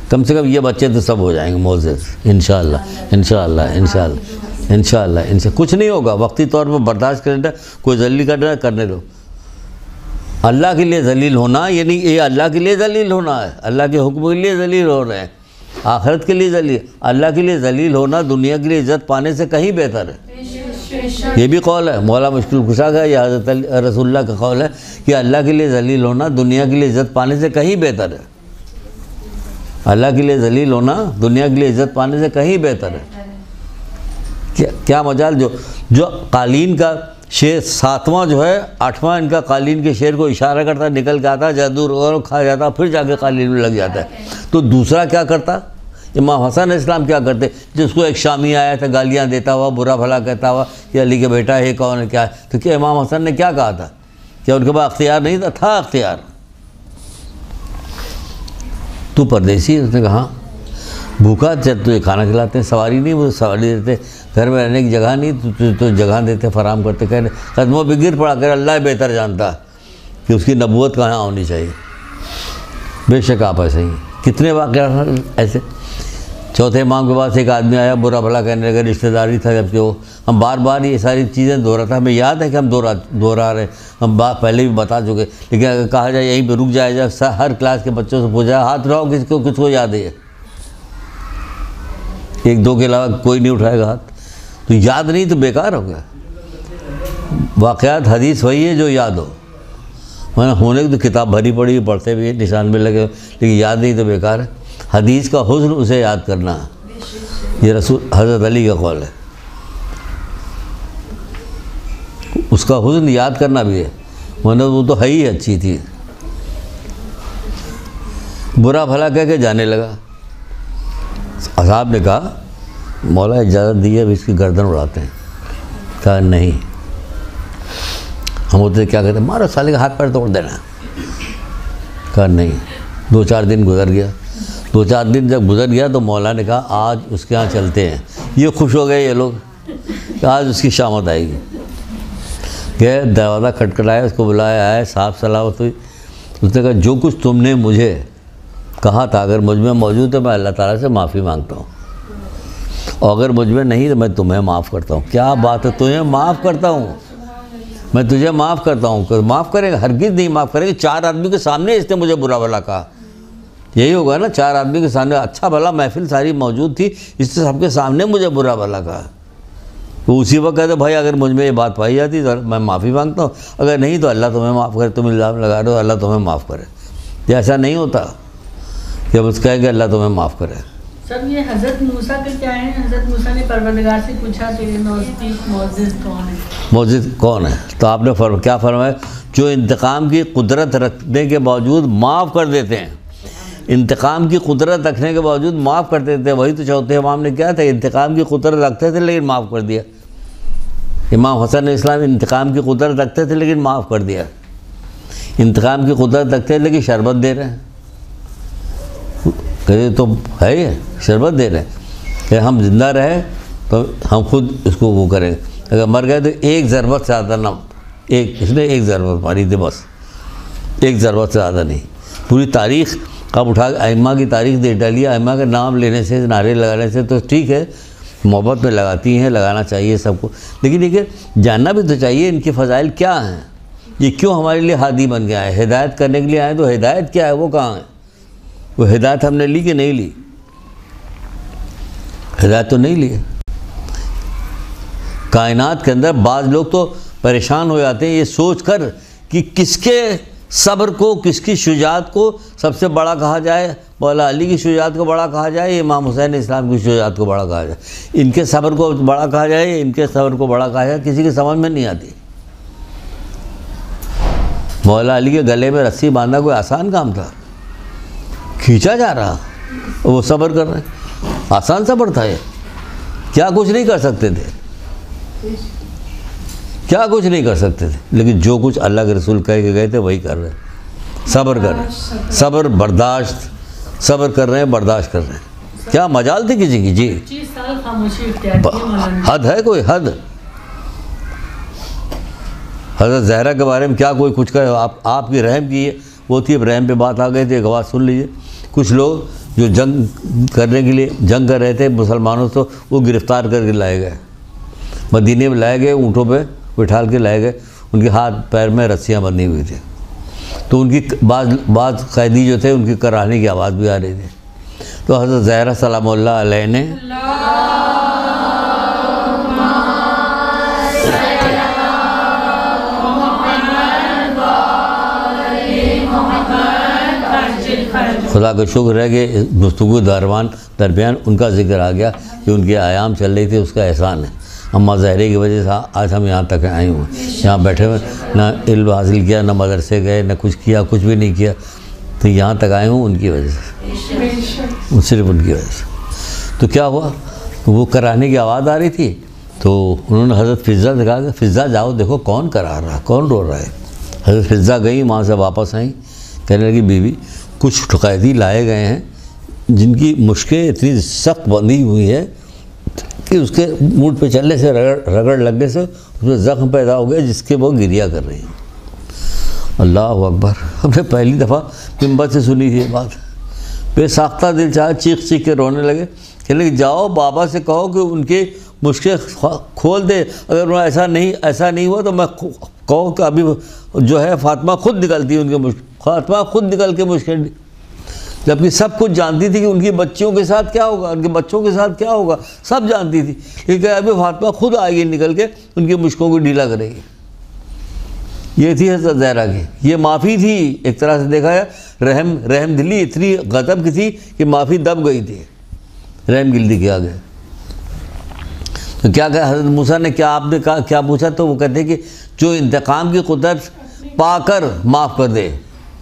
کم سے کم یہ بچے تو سب ہو جائیں گے معزز انشاءاللہ انشاءاللہ انشاءاللہ انشاءاللہ. کچھ نہیں ہوگا، وقتی طور پر برداشت کرنا، کوئی ذلیل کرنے دو. اللہ کے لیے ذلیل ہونا یعنی یہ اللہ کے لیے ذلیل ہونا ہے، اللہ کے حکم کے لیے ذلیل ہو رہے ہیں، آخرت کے لیے ذلیل. اللہ کے لیے ذلیل ہونا دنیا کے لیے عزت پانے سے کہیں بہتر ہے. یہ بھی قول ہے مولا مشکل کشا کا، یہ حضرت رسول اللہ کا قول ہے کہ اللہ کے لیے ذلیل ہونا دنیا کے لیے عزت پانے سے کہیں بہتر ہے. اللہ کے لیے ذلیل ہونا دنیا کے لیے عزت پانے سے کہیں بہتر ہے. کیا مجال جو قالین کا شعر 7واں جو ہے 8واں ان کا قالین کے شعر کو اشارہ کرتا نکل کے آتا، جادو اور کھا جاتا، پھر جا کے قالین میں لگ جاتا ہے. تو دوسرا کیا کرتا؟ امام حسن علیہ السلام کیا کرتے؟ جس کو ایک شامی آیا تھا گالیاں دیتا ہوا، برا بھلا کہتا ہوا کہ علی کے بیٹا ہے کون ہے کیا ہے، تو کیا امام حسن نے کیا کہا تھا؟ کیا ان کے پاس اختیار نہیں تھا؟ تھا اختیار. تو پردیسی، اس نے کہا بھوکا تجھے کھانا کھلاتے ہیں، سواری نہیں وہ سواری دیتے، گھر میں رہنے کی جگہ نہیں تو جگہ دیتے فراہم کرتے. کہنے قدموں پہ گر پڑا کر اللہ بہتر جانتا کہ اس کی نبوت کہاں ہونی چاہیے. بے شک آپ ایسے ہی کتنے واقعات ایسے. چوتھے امام کے پاس ایک آدمی آیا، برا بھلا کہنے لگا، رشتہ داری تھا جب کہ وہ ہم بار بار یہ ساری چیزیں دہراتا. ہمیں یاد ہے کہ ہم دہرا رہے ہیں، ہم بات پہلے بھی بتا چکے، لیکن اگر کہا جائے یہیں پہ رک جائے جائے، ہر کلاس کے بچوں سے پوچھا ہاتھ اٹھاؤ کس کو یاد ہے؟ ایک دو کے علاوہ کوئی نہیں اٹھائے گا ہاتھ. تو یاد نہیں تو بیکار ہو گیا. واقعات حدیث وہی ہے جو یاد ہو، ورنہ ہونے کی تو کتاب بھری پڑی پڑھتے بھی نشان میں لگے، لیکن یاد نہیں تو بیکار ہے. حدیث کا حسن اسے یاد کرنا، یہ رسول حضرت علی کا قول ہے. اس کا حسن یاد کرنا بھی ہے، ورنہ وہ تو ہے ہی اچھی تھی. برا بھلا کہہ کے جانے لگا. اصحاب نے کہا مولا اجازت دی ہے اب اس کی گردن اڑاتے ہیں. کہا نہیں. ہم ہوتے کیا کہتے ہیں مارو سالے کا ہاتھ پیر توڑ دینا. کہا نہیں. 2-4 دن گزر گیا. 2-4 دن جب گزر گیا تو مولا نے کہا آج اس کے ہاں چلتے ہیں. یہ خوش ہو گئے یہ لوگ کہ آج اس کی شامت آئے گی. گئے دروازہ کھٹکھٹایا، اس کو بلایا، آئے صاحب سلامت ہوئی. اس نے کہا جو کچھ تم نے مجھے کہا تھا اگر مجھ میں موجود ہے میں اللہ تعالیٰ سے معافی مانگتا ہوں، اور اگر مجھ میں نہیں تو میں تمہیں معاف کرتا ہوں. کیا بات ہے، تمہیں معاف کرتا ہوں، میں تجھے معاف کرتا ہوں. معاف کرے گا؟ ہرگز نہیں معاف کرے گا. 4 آدمی کے سامنے اس نے مجھے برا بھلا کہا. یہی ہوگا نا، 4 آدمی کے سامنے، اچھا بھلا محفل ساری موجود تھی، اس نے سب کے سامنے مجھے برا بھلا کہا. تو اسی وقت کہتے بھائی اگر مجھ میں یہ بات پائی جاتی تو میں معافی مانگتا ہوں، اگر نہیں تو اللہ تمہیں معاف کرے. تم الزام لگا رہے ہو اللہ تمہیں معاف کرے. یہ ایسا نہیں ہوتا کہ بس کہے کہ اللہ تمہیں معاف کرے. سب یہ حضرت موسیٰ کے کیا ہیں؟ حضرت موسیٰ نے پروردگار سے پوچھا تیرے نزدیک معزز کون ہے؟ معزز کون ہے؟ تو آپ نے کیا فرمایا؟ جو انتقام کی قدرت رکھنے کے باوجود معاف کر دیتے ہیں. انتقام کی قدرت رکھنے کے باوجود معاف کر دیتے ہیں. وہی تو چوتھے امام نے کیا تھا، انتقام کی قدرت رکھتے تھے لیکن معاف کر دیا. امام حسن علیہ السلام انتقام کی قدرت رکھتے تھے لیکن معاف کر دیا. انتقام کی قدرت رکھتے ہیں لیکن شربت دے رہے ہیں. کہتے تو ہے یہ شربت دے رہے ہیں کہ ہم زندہ رہے تو ہم خود اس کو وہ کریں. اگر مر گئے تو ایک ضربت سے زیادہ نہ، اس نے ایک ضربت ماری تھی بس، ایک ضربت سے زیادہ نہیں. پوری تاریخ اب اٹھا کے ائمہ کی تاریخ دے ڈالی. ائمہ کا نام لینے سے، نعرے لگانے سے تو ٹھیک ہے، محبت میں لگاتی ہیں، لگانا چاہیے سب کو، لیکن یہ جاننا بھی تو چاہیے ان کے فضائل کیا ہیں. یہ کیوں ہمارے لیے ہادی بن گیا ہے؟ ہدایت کرنے کے لیے آئے تو ہدایت کیا ہے، وہ کہاں ہے؟ وہ ہدایت ہم نے لی کہ نہیں لی؟ ہدایت تو نہیں لی. کائنات کے اندر بعض لوگ تو پریشان ہو جاتے ہیں یہ سوچ کر کہ کس کے صبر کو، کس کی شجاعت کو سب سے بڑا کہا جائے. مولا علی کی شجاعت کو بڑا کہا جائے، امام حسین اسلام کی شجاعت کو بڑا کہا جائے، ان کے صبر کو بڑا کہا جائے، ان کے صبر کو بڑا کہا جائے. کسی کے سمجھ میں نہیں آتی. مولا علی کے گلے میں رسی باندھنا کوئی آسان کام تھا؟ کھینچا جا رہا، وہ صبر کر رہے. آسان صبر تھا یہ؟ کیا کچھ نہیں کر سکتے تھے، کیا کچھ نہیں کر سکتے تھے، لیکن جو کچھ اللہ کے رسول کہہ کے گئے تھے وہی کر رہے ہیں. صبر کر رہے ہیں، صبر برداشت، صبر کر رہے ہیں، برداشت کر رہے ہیں. کیا مجال تھی کسی کی؟ جی 25 سال خاموشی اختیار کی مولانا. حد ہے کوئی حد؟ حضرت زہرا کے بارے میں کیا کوئی کچھ کہے؟ آپ کی رحم کی ہے وہ تھی. اب رحم پہ بات آ گئی تھی، ایک بات سن لیجئے. کچھ لوگ جو جنگ کرنے کے لیے جنگ کر رہے تھے مسلمانوں سے، وہ گرفتار کر کے لائے گئے، مدینے میں لائے گئے، اونٹوں پہ بٹھال کے لائے گئے. ان کے ہاتھ پیر میں رسیاں بندھی ہوئی تھیں. تو ان کی بعض قیدی جو تھے ان کی کراہنے کی آواز بھی آ رہی تھی. تو حضرت زہرا سلام اللہ علیہ نے خدا کا شکر ہے کہ گفتگو درمیان ان کا ذکر آ گیا کہ ان کی آیام چل رہی تھی، اس کا احسان ہے. اماں زہرے کی وجہ سے آج ہم یہاں تک آئے ہوئے ہیں. یہاں بیٹھے ہوئے نہ علم حاصل کیا، نہ مدرسے گئے، نہ کچھ کیا، کچھ بھی نہیں کیا. تو یہاں تک آئے ہوں ان کی وجہ سے، صرف ان کی وجہ سے. تو کیا ہوا، وہ کرانے کی آواز آ رہی تھی. تو انہوں نے حضرت فضہ سے کہا کہ فضہ جاؤ دیکھو کون کرا رہا، کون رو رہا ہے. حضرت فضہ گئی، وہاں سے واپس آئیں. کہنے لگی بیوی کچھ قیدی لائے گئے ہیں جن کی مشکیں اتنی سخت بندھی ہوئی ہے کہ اس کے منہ پہ چلنے سے رگڑ لگنے سے اس میں زخم پیدا ہو گیا جس کے وہ گریا کر رہی ہیں. اللہ اکبر. ہم نے پہلی دفعہ منبر سے سنی تھی یہ بات. بے ساختہ دل چاہے چیخ چیخ کے رونے لگے. کہنے لگے جاؤ بابا سے کہو کہ ان کی مشکیں کھول دے. اگر ایسا نہیں ہوا تو میں کہو کہ ابھی جو ہے فاطمہ خود نکلتی ان کے فاطمہ خود نکل کے مشکل، جبکہ سب کچھ جانتی تھی کہ ان کی بچیوں کے ساتھ کیا ہوگا، ان کے بچوں کے ساتھ کیا ہوگا، سب جانتی تھی. لیکن ابھی فاطمہ خود آئے گی نکل کے ان کی مشکوں کو ڈھیلا کرے گی. یہ تھی حضرت زہرا کی. یہ معافی تھی ایک طرح سے دیکھا ہے. رحم دلی اتنی غضب کی تھی کہ معافی دب گئی تھی رحم گلدی کے آگے. تو کیا کہا حضرت موسیٰ نے، کیا آپ نے کہا، کیا پوچھا؟ تو وہ کہتے ہیں کہ جو انتقام کی قدرت پا کر معاف کر دے.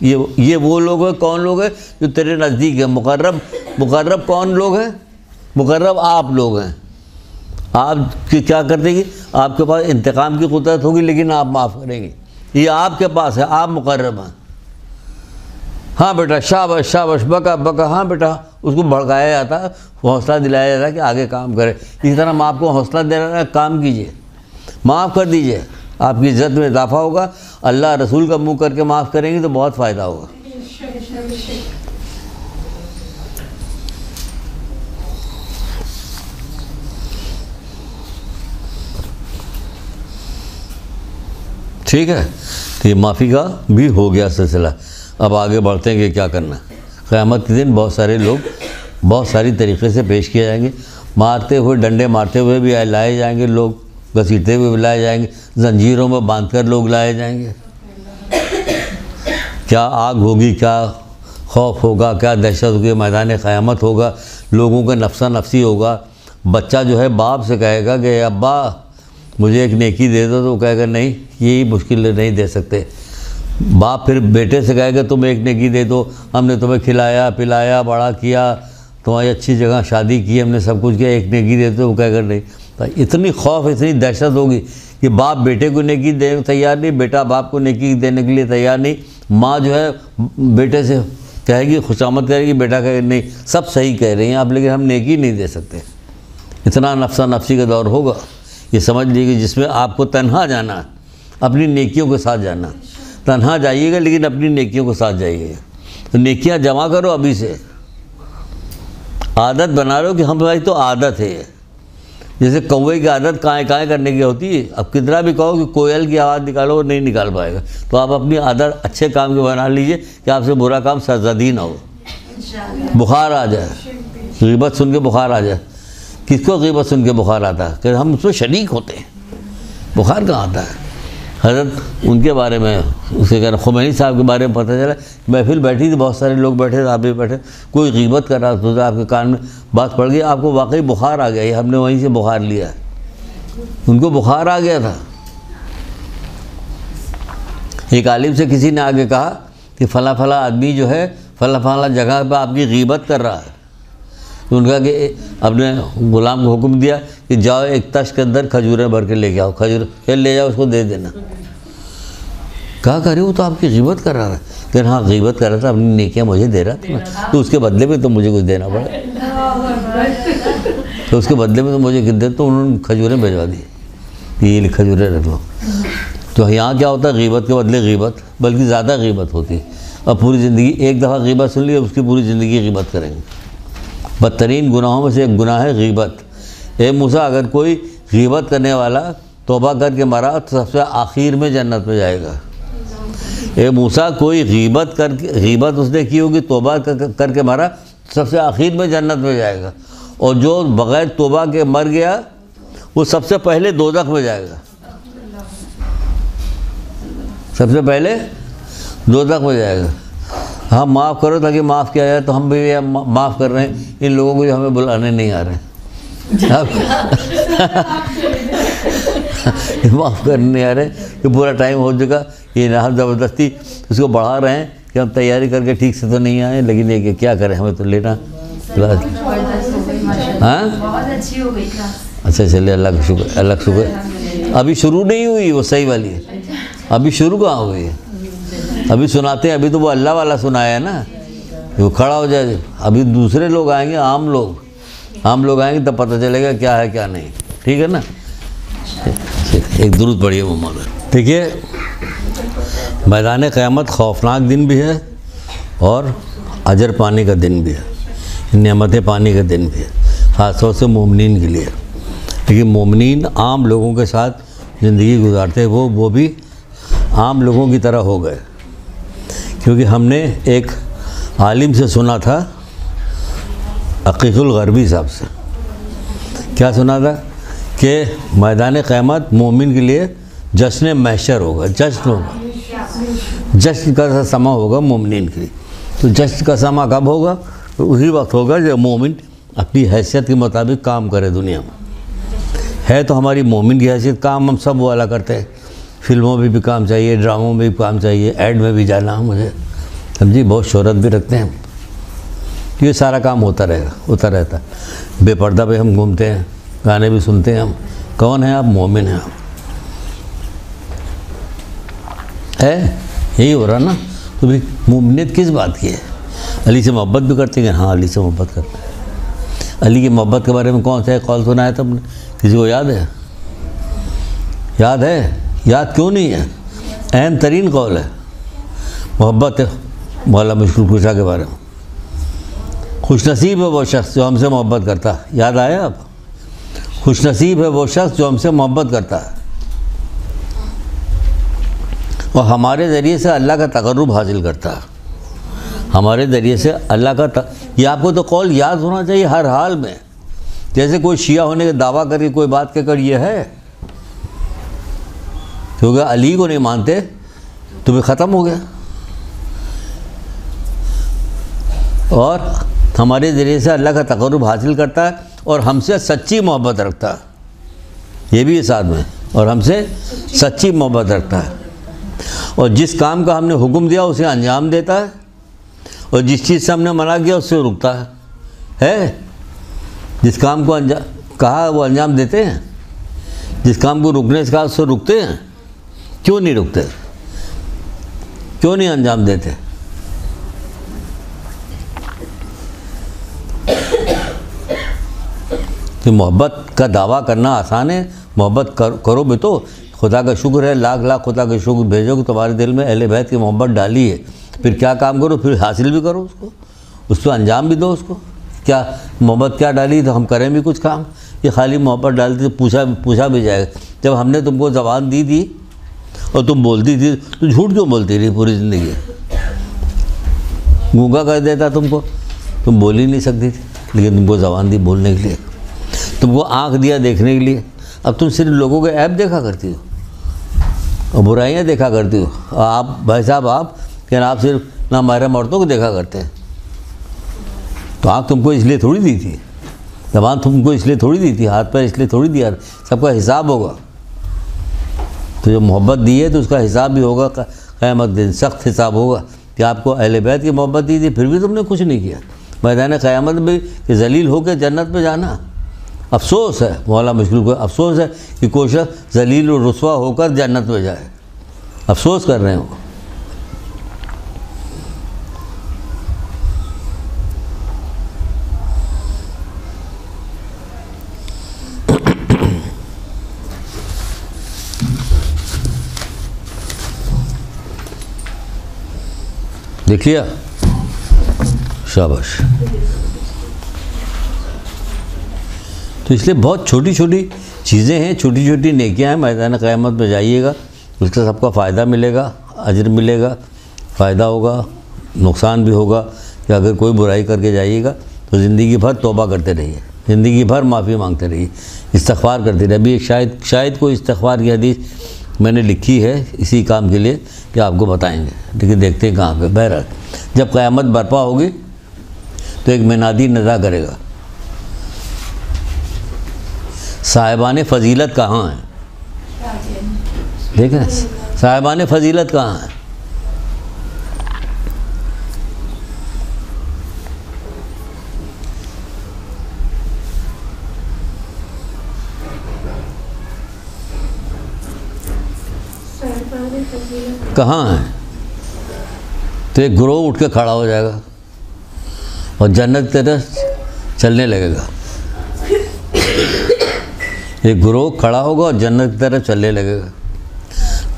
یہ وہ لوگ ہیں، کون لوگ ہیں جو تیرے نزدیک ہیں. مقرب کون لوگ ہیں؟ مقرب آپ لوگ ہیں. آپ کیا کرتے ہیں کہ آپ کے پاس انتقام کی قدرت ہوگی لیکن آپ معاف کریں گے. یہ آپ کے پاس ہے، آپ مقرب ہیں. ہاں بیٹا شاباش شاباش، بکا بکا، ہاں بیٹا، اس کو بھڑکایا جاتا ہے، حوصلہ دلایا جاتا ہے کہ آگے کام کرے. اسی طرح ہم آپ کو حوصلہ دے رہے ہیں، کام کیجئے، معاف کر دیجئے. آپ کی عزت میں اضافہ ہوگا. اللہ رسول کا منہ کر کے معاف کریں گے تو بہت فائدہ ہوگا. ٹھیک ہے. تو یہ معافی کا بھی ہو گیا سلسلہ. اب آگے بڑھتے ہیں کہ کیا کرنا. قیامت کے دن بہت سارے لوگ بہت ساری طریقے سے پیش کیے جائیں گے. مارتے ہوئے، ڈنڈے مارتے ہوئے بھی لائے جائیں گے لوگ، گھسیٹتے ہوئے بھی لائے جائیں گے، زنجیروں میں باندھ کر لوگ لائے جائیں گے. کیا آگ ہوگی، کیا خوف ہوگا، کیا دہشت ہوگی. میدان قیامت ہوگا، لوگوں کا نفسا نفسی ہوگا. بچہ جو ہے باپ سے کہے گا کہ ابا مجھے ایک نیکی دے دو، تو وہ کہے گا نہیں، یہی مشکل نہیں دے سکتے. باپ پھر بیٹے سے کہے گا تم ایک نیکی دے دو، ہم نے تمہیں کھلایا پلایا بڑا کیا، تمہاری اچھی جگہ شادی کی، ہم نے سب کچھ کیا، ایک نیکی دے دو. وہ کہے گا نہیں. اتنی خوف، اتنی دہشت ہوگی کہ باپ بیٹے کو نیکی دینے کو تیار نہیں، بیٹا باپ کو نیکی دینے کے لیے تیار نہیں. ماں جو ہے بیٹے سے کہے گی، خوشامد کرے گی، بیٹا کہے گا نہیں سب صحیح کہہ رہی ہیں آپ لیکن ہم نیکی نہیں دے سکتے. اتنا نفسا نفسی کا دور ہوگا. یہ سمجھ لیجیے کہ جس میں آپ کو تنہا جانا ہے، اپنی نیکیوں کے ساتھ جانا. تنہا جائیے گا لیکن اپنی نیکیوں کے ساتھ جائیے گا. تو نیکیاں جمع کرو ابھی سے. عادت بنا رہے ہو کہ ہم بھائی تو عادت ہے. جیسے کوے کی عادت کائیں کائیں کرنے کی ہوتی ہے. اب کتنا بھی کہو کہ کوئل کی آواز نکالو وہ نہیں نکال پائے گا. تو آپ اپنی عادت اچھے کام کی بنا لیجئے کہ آپ سے برا کام سرزدی نہ ہو. بخار آ جائے، غیبت سن کے بخار آ جائے. کس کو غیبت سن کے بخار آتا ہے؟ کہ ہم اس میں شریک ہوتے ہیں. بخار کہاں آتا ہے؟ حضرت ان کے بارے میں اسے کہنا خمینی صاحب کے بارے میں پتہ چلا، محفل بیٹھی تھی، بہت سارے لوگ بیٹھے تھے، آپ بھی بیٹھے، کوئی غیبت کر رہا تھا، آپ کے کان میں بات پڑ گئی، آپ کو واقعی بخار آ گیا. یہ ہم نے وہیں سے بخار لیا ہے. ان کو بخار آ گیا تھا. ایک عالم سے کسی نے آگے کہا کہ فلاں فلاں آدمی جو ہے فلاں فلاں جگہ پہ آپ کی غیبت کر رہا ہے. تو ان کا کہ اپنے غلام کو حکم دیا کہ جاؤ ایک تشت کے اندر کھجوریں بھر کے لے کے آؤ، کھجور لے جاؤ، اس کو دے دینا. کہا کرے وہ تو آپ کی غیبت کر رہا ہے. کہ ہاں غیبت کر رہا تھا، اپنی نیکیاں مجھے دے رہا تھا نا، تو اس کے بدلے میں تو مجھے کچھ دینا پڑا، تو اس کے بدلے میں تو مجھے کچھ دے. تو انہوں نے کھجوریں بھیجوا دی کہ یہ کھجوریں رکھ لو. تو یہاں کیا ہوتا ہے؟ غیبت کے بدلے غیبت، بلکہ زیادہ غیبت ہوتی ہے. اور پوری زندگی ایک دفعہ غیبت سن لی، اس کی پوری زندگی غیبت کریں گے. بدترین گناہوں میں سے ایک گناہ ہے غیبت. اے موسیٰ، اگر کوئی غیبت کرنے والا توبہ کر کے مرا تو سب سے آخر میں جنت میں جائے گا. اے موسیٰ، کوئی غیبت اس نے کی ہوگی، توبہ کر کے مرا، سب سے آخر میں جنت میں جائے گا. اور جو بغیر توبہ کے مر گیا وہ سب سے پہلے دوزخ میں جائے گا. سب سے پہلے دوزخ میں جائے گا. ہم معاف کرو تاکہ معاف کیا جائے، تو ہم بھی معاف کر رہے ہیں ان لوگوں کو جو ہمیں بلانے نہیں آ رہے ہیں. معاف کرنے نہیں آ رہے کہ پورا ٹائم ہو چکا، یہ ہم زبردستی اس کو بڑھا رہے ہیں کہ ہم تیاری کر کے ٹھیک سے تو نہیں آئے، لیکن یہ کہ کیا کریں، ہمیں تو لینا. ہاں اچھا چلیے، اللہ کا شکر، اللہ کا شکر. ابھی شروع نہیں ہوئی وہ صحیح والی ہے، ابھی شروع کہاں ہوئی ہے؟ ابھی سناتے ہیں، ابھی تو وہ اللہ والا سنایا ہے نا، وہ کھڑا ہو جائے. ابھی دوسرے لوگ آئیں گے، عام لوگ آئیں گے، تب پتہ چلے گا کیا ہے کیا نہیں. ٹھیک ہے نا؟ ایک درود پڑھیے محمد. دیکھیے، میدان قیامت خوفناک دن بھی ہے اور اجر پانے کا دن بھی ہے، نعمتیں پانے کا دن بھی ہے، خاص طور سے مومنین کے لیے. لیکن مومنین عام لوگوں کے ساتھ زندگی گزارتے ہیں، وہ بھی عام لوگوں کی طرح ہو گئے. کیونکہ ہم نے ایک عالم سے سنا تھا، عقیق الغربی صاحب سے، کیا سنا تھا کہ میدان قیامت مومن کے لیے جشن محشر ہوگا، جشن ہوگا، جشن کا سما ہوگا مومنین کے لیے. تو جشن کا سما کب ہوگا؟ اسی وقت ہوگا جب مومن اپنی حیثیت کے مطابق کام کرے. دنیا میں ہے تو ہماری مومن کی حیثیت، کام ہم سب والا کرتے ہیں، فلموں میں بھی کام چاہیے، ڈراموں میں بھی کام چاہیے، ایڈ میں بھی جانا مجھے، سمجھی، بہت شہرت بھی رکھتے ہیں. یہ سارا کام ہوتا رہتا. بے پردہ پہ ہم گھومتے ہیں، گانے بھی سنتے ہیں. ہم کون ہیں آپ؟ مومن ہیں آپ. ہے یہی ہو رہا نا. تو بھی مومنیت کس بات کی ہے؟ علی سے محبت بھی کرتے ہیں. ہاں علی سے محبت کرتے ہیں. علی کی محبت کے بارے میں کون سا ہے قول سنا ہے تم نے؟ کسی کو یاد ہے؟ یاد ہے؟ یاد کیوں نہیں ہے؟ اہم ترین قول ہے محبت مولا مشکل کشا کے بارے میں. خوش نصیب ہے وہ شخص جو ہم سے محبت کرتا ہے. یاد آیا آپ؟ خوش نصیب ہے وہ شخص جو ہم سے محبت کرتا ہے اور ہمارے ذریعے سے اللہ کا تقرب حاصل کرتا ہے. ہمارے ذریعے سے اللہ کا یہ آپ کو تو قول یاد ہونا چاہیے ہر حال میں. جیسے کوئی شیعہ ہونے کا دعویٰ کر کے کوئی بات کہہ کر یہ ہے، کیونکہ علی کو نہیں مانتے تو بھی ختم ہو گیا. اور ہمارے ذریعے سے اللہ کا تقرب حاصل کرتا ہے اور ہم سے سچی محبت رکھتا ہے. یہ بھی اس ساتھ میں، اور ہم سے سچی محبت رکھتا ہے. اور جس کام کا ہم نے حکم دیا اسے انجام دیتا ہے، اور جس چیز سے ہم نے منع کیا اس سے رکتا ہے. جس کام کو کہا وہ انجام دیتے ہیں، جس کام کو رکنے سے کہا اس سے رکتے ہیں. کیوں نہیں رکتے؟ کیوں نہیں انجام دیتے؟ کہ محبت کا دعویٰ کرنا آسان ہے، محبت کرو بھی تو. خدا کا شکر ہے، لاکھ لاکھ خدا کا شکر بھیجو کہ تمہارے دل میں اہل بیت کی محبت ڈالی ہے. پھر کیا کام کرو؟ پھر حاصل بھی کرو اس کو، اس پہ انجام بھی دو اس کو. کیا محبت کیا ڈالی تو ہم کریں بھی کچھ کام؟ یہ خالی محبت ڈالتی تو پوچھا بھی جائے گا. جب ہم نے تم کو زبان دی تھی اور تم بولتی تھی تو جھوٹ کیوں بولتی رہی پوری زندگی؟ گونگا کر دیتا تم کو. تم بول ہی نہیں سکتی تھی، لیکن تم کو زبان دی بولنے کے لیے، تم کو آنکھ دیا دیکھنے کے لیے، اب تم صرف لوگوں کے عیب دیکھا کرتی ہو اور برائیاں دیکھا کرتی ہو۔ آپ بھائی صاحب آپ صرف نامحرم عورتوں کو دیکھا کرتے ہیں، تو آنکھ تم کو اس لیے تھوڑی دی تھی، زبان تم کو اس لیے تھوڑی دی تھی، ہاتھ پیر اس لیے تھوڑی دیا، سب کا حساب ہوگا۔ تو جو محبت دی ہے تو اس کا حساب بھی ہوگا قیامت دن، سخت حساب ہوگا کہ آپ کو اہل بیت کی محبت دی تھی پھر بھی تم نے کچھ نہیں کیا، میدان قیامت میں کہ ذلیل ہو کے جنت میں جانا۔ افسوس ہے مولا مشکل کو، افسوس ہے کہ کوئی شخص ذلیل و رسوا ہو کر جنت میں جائے، افسوس کر رہے ہوں۔ دیکھ لیا، شاباش۔ تو اس لیے بہت چھوٹی چھوٹی چیزیں ہیں، چھوٹی چھوٹی نیکیاں ہیں، میدان قیامت میں جائیے گا، اس کا سب کا فائدہ ملے گا، اجر ملے گا، فائدہ ہوگا، نقصان بھی ہوگا کہ اگر کوئی برائی کر کے جائیے گا تو زندگی بھر توبہ کرتے رہیے، زندگی بھر معافی مانگتے رہیے، استغفار کرتے رہیے۔ ابھی ایک شاید کوئی استغفار کی حدیث میں نے لکھی ہے اسی کام کے لیے کہ آپ کو بتائیں گے، لیکن دیکھتے ہیں کہاں پہ۔ بہرحال جب قیامت برپا ہوگی تو ایک منادی ندا کرے گا، صاحبان فضیلت کہاں ہیں؟ دیکھیں صاحبان فضیلت کہاں ہیں؟ کہاں ہیں؟ تو ایک گروہ اٹھ کے کھڑا ہو جائے گا اور جنت کی طرف چلنے لگے گا، ایک گروہ کھڑا ہوگا اور جنت کی طرف چلنے لگے گا،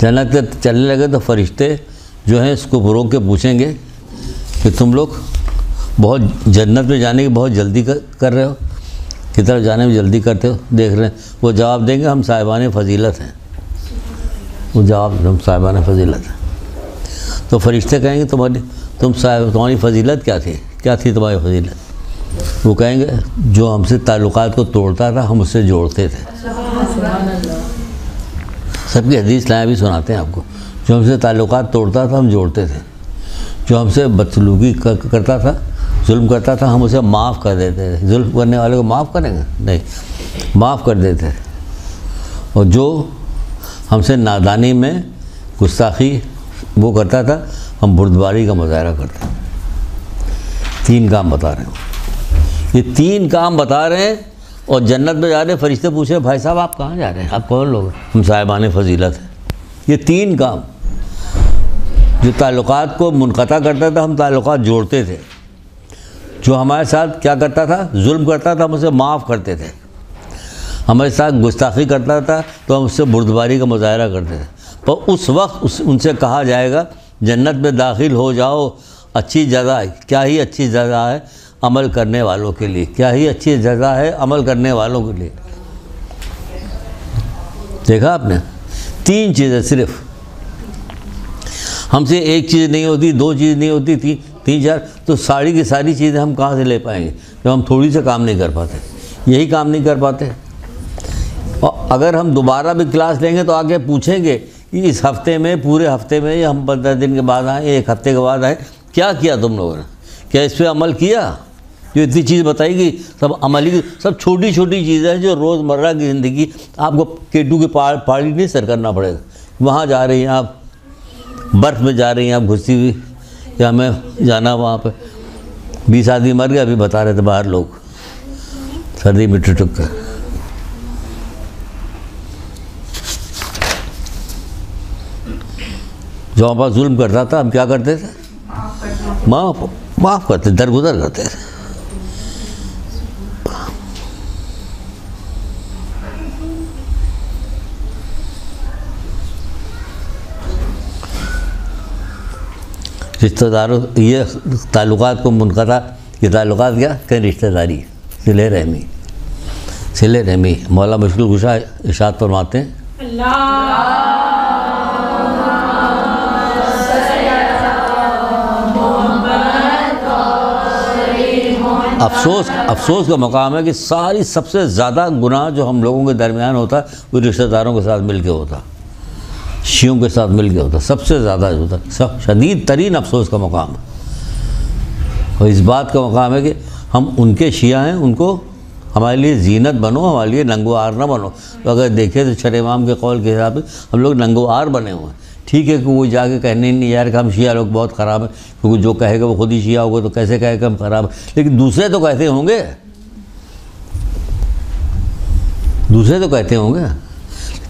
جنت کی طرف چلنے لگے تو فرشتے جو ہیں اس کو روک کے پوچھیں گے کہ تم لوگ بہت جنت میں جانے کی بہت جلدی کر رہے ہو، کی طرف جانے میں جلدی کرتے ہو، دیکھ رہے ہیں۔ وہ جواب دیں گے ہم صاحبان فضیلت ہیں، وہ جواب ہم صاحبان فضیلت ہیں۔ تو فرشتے کہیں گے تمہاری فضیلت کیا تھی تمہاری فضیلت؟ وہ کہیں گے جو ہم سے تعلقات کو توڑتا تھا ہم اس سے جوڑتے تھے۔ سب کی حدیث لائیں بھی سناتے ہیں آپ کو، جو ہم سے تعلقات توڑتا تھا ہم جوڑتے تھے، جو ہم سے بدسلوکی کرتا تھا، ظلم کرتا تھا، ہم اسے معاف کر دیتے تھے۔ ظلم کرنے والے کو معاف کریں گے؟ نہیں، معاف کر دیتے تھے۔ اور جو ہم سے نادانی میں گستاخی وہ کرتا تھا ہم بردباری کا مظاہرہ کرتے ہیں۔ 3 کام بتا رہے ہیں، یہ 3 کام بتا رہے ہیں، اور جنت میں جا رہے ہیں۔ فرشتے پوچھ رہے ہیں بھائی صاحب آپ کہاں جا رہے ہیں، آپ کون لوگ ہیں؟ ہم صاحبان فضیلت ہیں۔ یہ 3 کام جو تعلقات کو منقطع کرتا تھا ہم تعلقات جوڑتے تھے، جو ہمارے ساتھ کیا کرتا تھا، ظلم کرتا تھا ہم اسے معاف کرتے تھے، ہمارے ساتھ گستاخی کرتا تھا تو ہم اس سے بردباری کا مظاہرہ کرتے تھے۔ پر اس وقت ان سے کہا جائے گا جنت میں داخل ہو جاؤ، اچھی جزا ہے، کیا ہی اچھی جزا ہے عمل کرنے والوں کے لیے، کیا ہی اچھی جزا ہے عمل کرنے والوں کے لیے۔ دیکھا آپ نے 3 چیزیں صرف، ہم سے ایک چیز نہیں ہوتی، 2 چیز نہیں ہوتی، 3 4، تو ساری کی ساری چیزیں ہم کہاں سے لے پائیں گے جب ہم تھوڑی سے کام نہیں کر پاتے، یہی کام نہیں کر پاتے۔ اور اگر ہم دوبارہ بھی کلاس لیں گے تو آگے پوچھیں گے کہ اس ہفتے میں، پورے ہفتے میں، یا ہم 15 دن کے بعد آئیں، 1 ہفتے کے بعد آئیں، کیا تم لوگوں نے، کیا اس پہ عمل کیا؟ جو اتنی چیز بتائی گئی سب عملی، سب چھوٹی چھوٹی چیزیں ہیں جو روزمرہ کی زندگی، آپ کو K2 کی پہاڑی نہیں سر کرنا پڑے گا۔ وہاں جا رہی ہیں آپ، برف میں جا رہی ہیں آپ گھسی ہوئی، یا ہمیں جانا وہاں پہ 20 آدمی مر گیا، ابھی بتا رہے تھے باہر لوگ سردی میں ٹھٹک کر۔ جو ہمارے پاس ظلم کرتا تھا ہم کیا کرتے تھے؟ معاف کرتے، درگزر کرتے تھے۔ رشتہ داروں، یہ تعلقات کو منقطع، یہ تعلقات کیا کہ رشتہ داری، صلہ رحمی۔ مولا مشکل کشا ارشاد فرماتے ہیں افسوس کا مقام ہے کہ ساری سب سے زیادہ گناہ جو ہم لوگوں کے درمیان ہوتا ہے وہ رشتہ داروں کے ساتھ مل کے ہوتا، شیعوں کے ساتھ مل کے ہوتا، سب سے زیادہ ہوتا، سب شدید ترین افسوس کا مقام ہے۔ اور اس بات کا مقام ہے کہ ہم ان کے شیعہ ہیں، ان کو ہمارے لیے زینت بنو، ہمارے لیے ننگوار نہ بنو۔ تو اگر دیکھیں تو چھٹے امام کے قول کے حساب سے ہم لوگ ننگوار بنے ہوئے ہیں۔ ٹھیک ہے کہ وہ جا کے کہنے نہیں یار کہ ہم شیعہ لوگ بہت خراب ہیں، کیونکہ جو کہے گا وہ خود ہی شیعہ ہوگا تو کیسے کہے گا ہم خراب ہیں، لیکن دوسرے تو کہتے ہوں گے،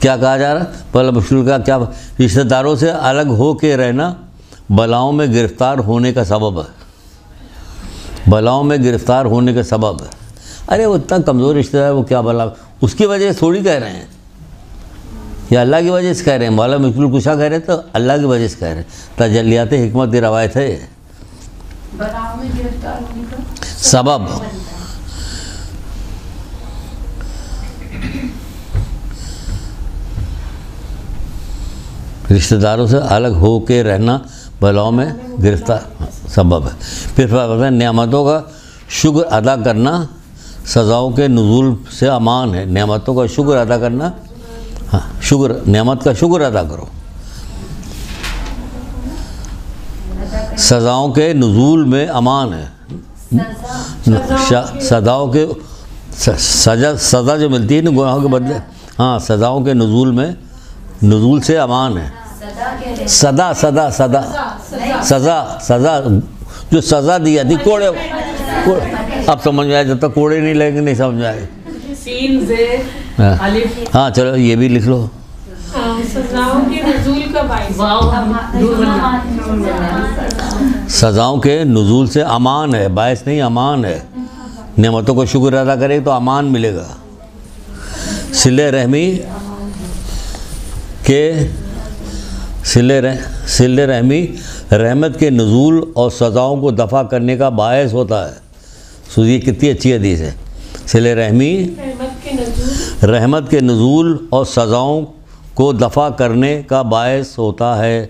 کیا کہا جا رہا ہے؟ پہلا مشکل کا کیا؟ رشتہ داروں سے الگ ہو کے رہنا بلاؤں میں گرفتار ہونے کا سبب ہے، بلاؤں میں گرفتار ہونے کا سبب ہے۔ ارے وہ اتنا کمزور رشتہ دار، وہ کیا بلا، اس کی وجہ سے تھوڑی کہہ رہے ہیں، یا اللہ کی وجہ سے کہہ رہے ہیں۔ مولا مشکل کشا کہہ رہے تو اللہ کی وجہ سے کہہ رہے ہیں، تجلیات حکمت کی روایت ہے، بلاؤں میں گرفتار ہونے کا سبب۔ رشتہ داروں سے الگ ہو کے رہنا بلاؤں میں گرفتار سبب ہے۔ پھر فرماتے ہیں نعمتوں کا شکر ادا کرنا سزاؤں کے نزول سے امان ہے۔ نعمتوں کا شکر ادا کرنا، ہاں شکر، نعمت کا شکر ادا کرو، سزاؤں کے نزول میں امان ہے۔ سزاؤں کے سزا جو ملتی ہے نا گناہوں کے بدلے، ہاں سزاؤں کے نزول میں، نزول سے امان ہے۔ سزا جو سزا دی جاتی، کوڑے، اب سمجھ میں آئے، جب تک کوڑے نہیں لگیں گے نہیں سمجھ میں آئے۔ ہاں چلو یہ بھی لکھ لو، سزاؤں کے نزول کا باعث، سزاؤں کے نزول سے امان ہے، باعث نہیں امان ہے۔ نعمتوں کو شکر ادا کرے تو امان ملے گا۔ صلہ رحمی رحمت کے نزول اور سزاؤں کو دفع کرنے کا باعث ہوتا ہے۔ سوچیے کتنی اچھی حدیث ہے۔ صلہ رحمی رحمت کے نزول اور سزاؤں کو دفع کرنے کا باعث ہوتا ہے۔